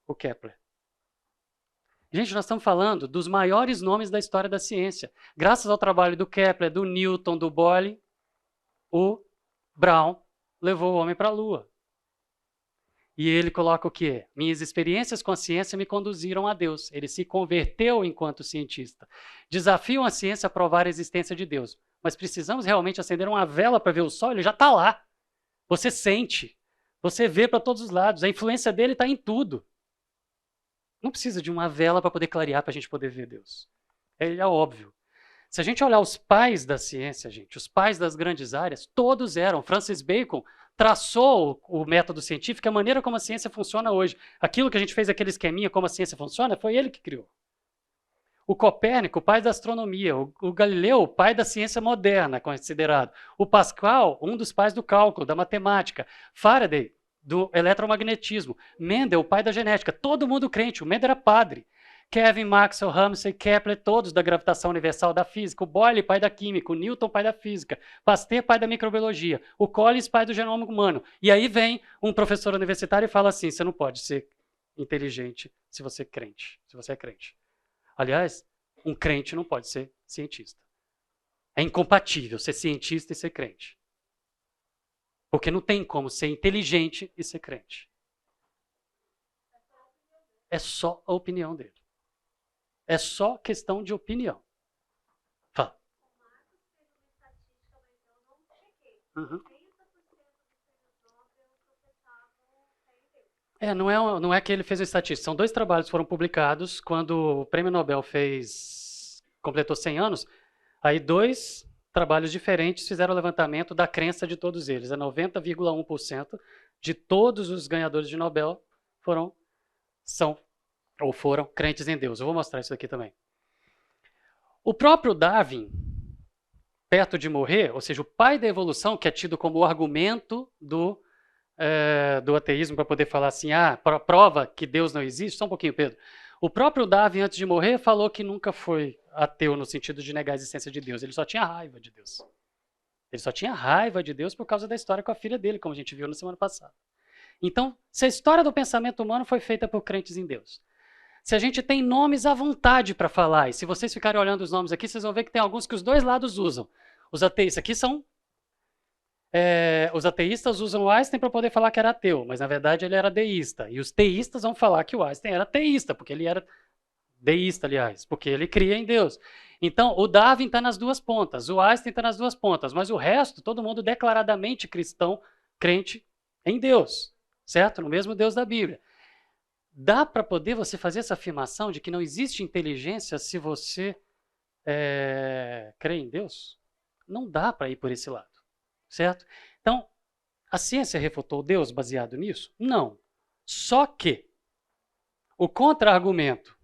o Kepler. Gente, nós estamos falando dos maiores nomes da história da ciência. Graças ao trabalho do Kepler, do Newton, do Boyle, o Brown levou o homem para a Lua. E ele coloca o quê? Minhas experiências com a ciência me conduziram a Deus. Ele se converteu enquanto cientista. Desafiam a ciência a provar a existência de Deus. Mas precisamos realmente acender uma vela para ver o sol? Ele já está lá. Você sente. Você vê para todos os lados. A influência dele está em tudo. Não precisa de uma vela para poder clarear, para a gente poder ver Deus. É óbvio. Se a gente olhar os pais da ciência, gente, os pais das grandes áreas, todos eram. Francis Bacon traçou o método científico, a maneira como a ciência funciona hoje. Aquilo que a gente fez, aquele esqueminha, como a ciência funciona, foi ele que criou. O Copérnico, o pai da astronomia. O Galileu, o pai da ciência moderna, considerado. O Pascal, um dos pais do cálculo, da matemática. Faraday, do eletromagnetismo. Mendel, o pai da genética. Todo mundo crente. O Mendel era padre. Kevin, Maxwell, Ramsay, Kepler, todos da gravitação universal da física. O Boyle, pai da química. O Newton, pai da física. Pasteur, pai da microbiologia. O Collins, pai do genoma humano. E aí vem um professor universitário e fala assim: você não pode ser inteligente se você é crente. Se você é crente. Aliás, um crente não pode ser cientista. É incompatível ser cientista e ser crente. Porque não tem como ser inteligente e ser crente. É só a opinião dele. É só questão de opinião. Fala. Uhum. Não é que ele fez uma estatística. São 2 trabalhos que foram publicados quando o Prêmio Nobel completou 100 anos. Aí 2 trabalhos diferentes fizeram o levantamento da crença de todos eles. 90,1% de todos os ganhadores de Nobel são ou foram crentes em Deus. Eu vou mostrar isso aqui também. O próprio Darwin, perto de morrer, ou seja, o pai da evolução, que é tido como o argumento do ateísmo para poder falar assim, prova que Deus não existe, só um pouquinho, Pedro. O próprio Darwin, antes de morrer, falou que nunca foi ateu no sentido de negar a existência de Deus. Ele só tinha raiva de Deus. Ele só tinha raiva de Deus por causa da história com a filha dele, como a gente viu na semana passada. Então, se a história do pensamento humano foi feita por crentes em Deus, se a gente tem nomes à vontade para falar, e se vocês ficarem olhando os nomes aqui, vocês vão ver que tem alguns que os dois lados usam. Os ateístas aqui são... os ateístas usam o Einstein para poder falar que era ateu, mas na verdade ele era deísta. E os teístas vão falar que o Einstein era teísta, porque ele era deísta, aliás, porque ele cria em Deus. Então, o Darwin está nas duas pontas, o Einstein está nas duas pontas, mas o resto, todo mundo declaradamente cristão, crente em Deus, certo? No mesmo Deus da Bíblia. Dá para poder você fazer essa afirmação de que não existe inteligência se você crê em Deus? Não dá para ir por esse lado, certo? Então, a ciência refutou Deus baseado nisso? Não. Só que o contra-argumento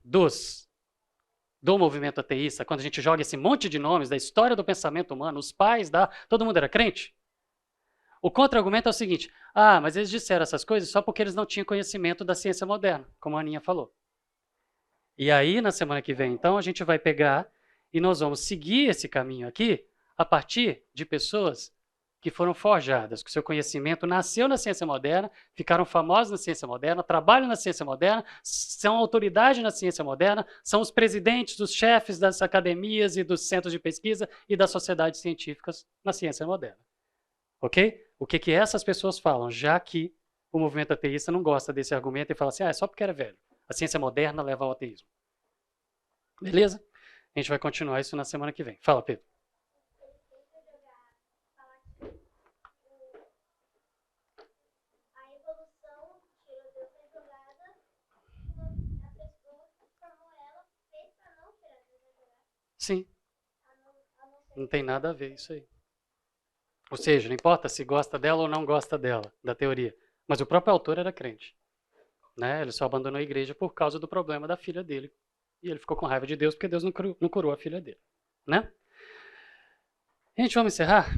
do movimento ateísta, quando a gente joga esse monte de nomes da história do pensamento humano, os pais todo mundo era crente? O contra-argumento é o seguinte, mas eles disseram essas coisas só porque eles não tinham conhecimento da ciência moderna, como a Aninha falou. E aí, na semana que vem, então, a gente vai pegar e nós vamos seguir esse caminho aqui a partir de pessoas que foram forjadas, que o seu conhecimento nasceu na ciência moderna, ficaram famosos na ciência moderna, trabalham na ciência moderna, são autoridade na ciência moderna, são os presidentes, os chefes das academias e dos centros de pesquisa e das sociedades científicas na ciência moderna. Ok? O que essas pessoas falam, já que o movimento ateísta não gosta desse argumento e fala assim, é só porque era velho. A ciência moderna leva ao ateísmo. Beleza? A gente vai continuar isso na semana que vem. Fala, Pedro. A evolução tirou Deus da jogada, a pessoa que formou ela fez para não tirar Deus da jogada. Sim. A não ser Não tem nada a ver isso aí. Ou seja, não importa se gosta dela ou não gosta dela, da teoria. Mas o próprio autor era crente. Né? Ele só abandonou a igreja por causa do problema da filha dele. E ele ficou com raiva de Deus porque Deus não curou a filha dele. Né? Gente, vamos encerrar?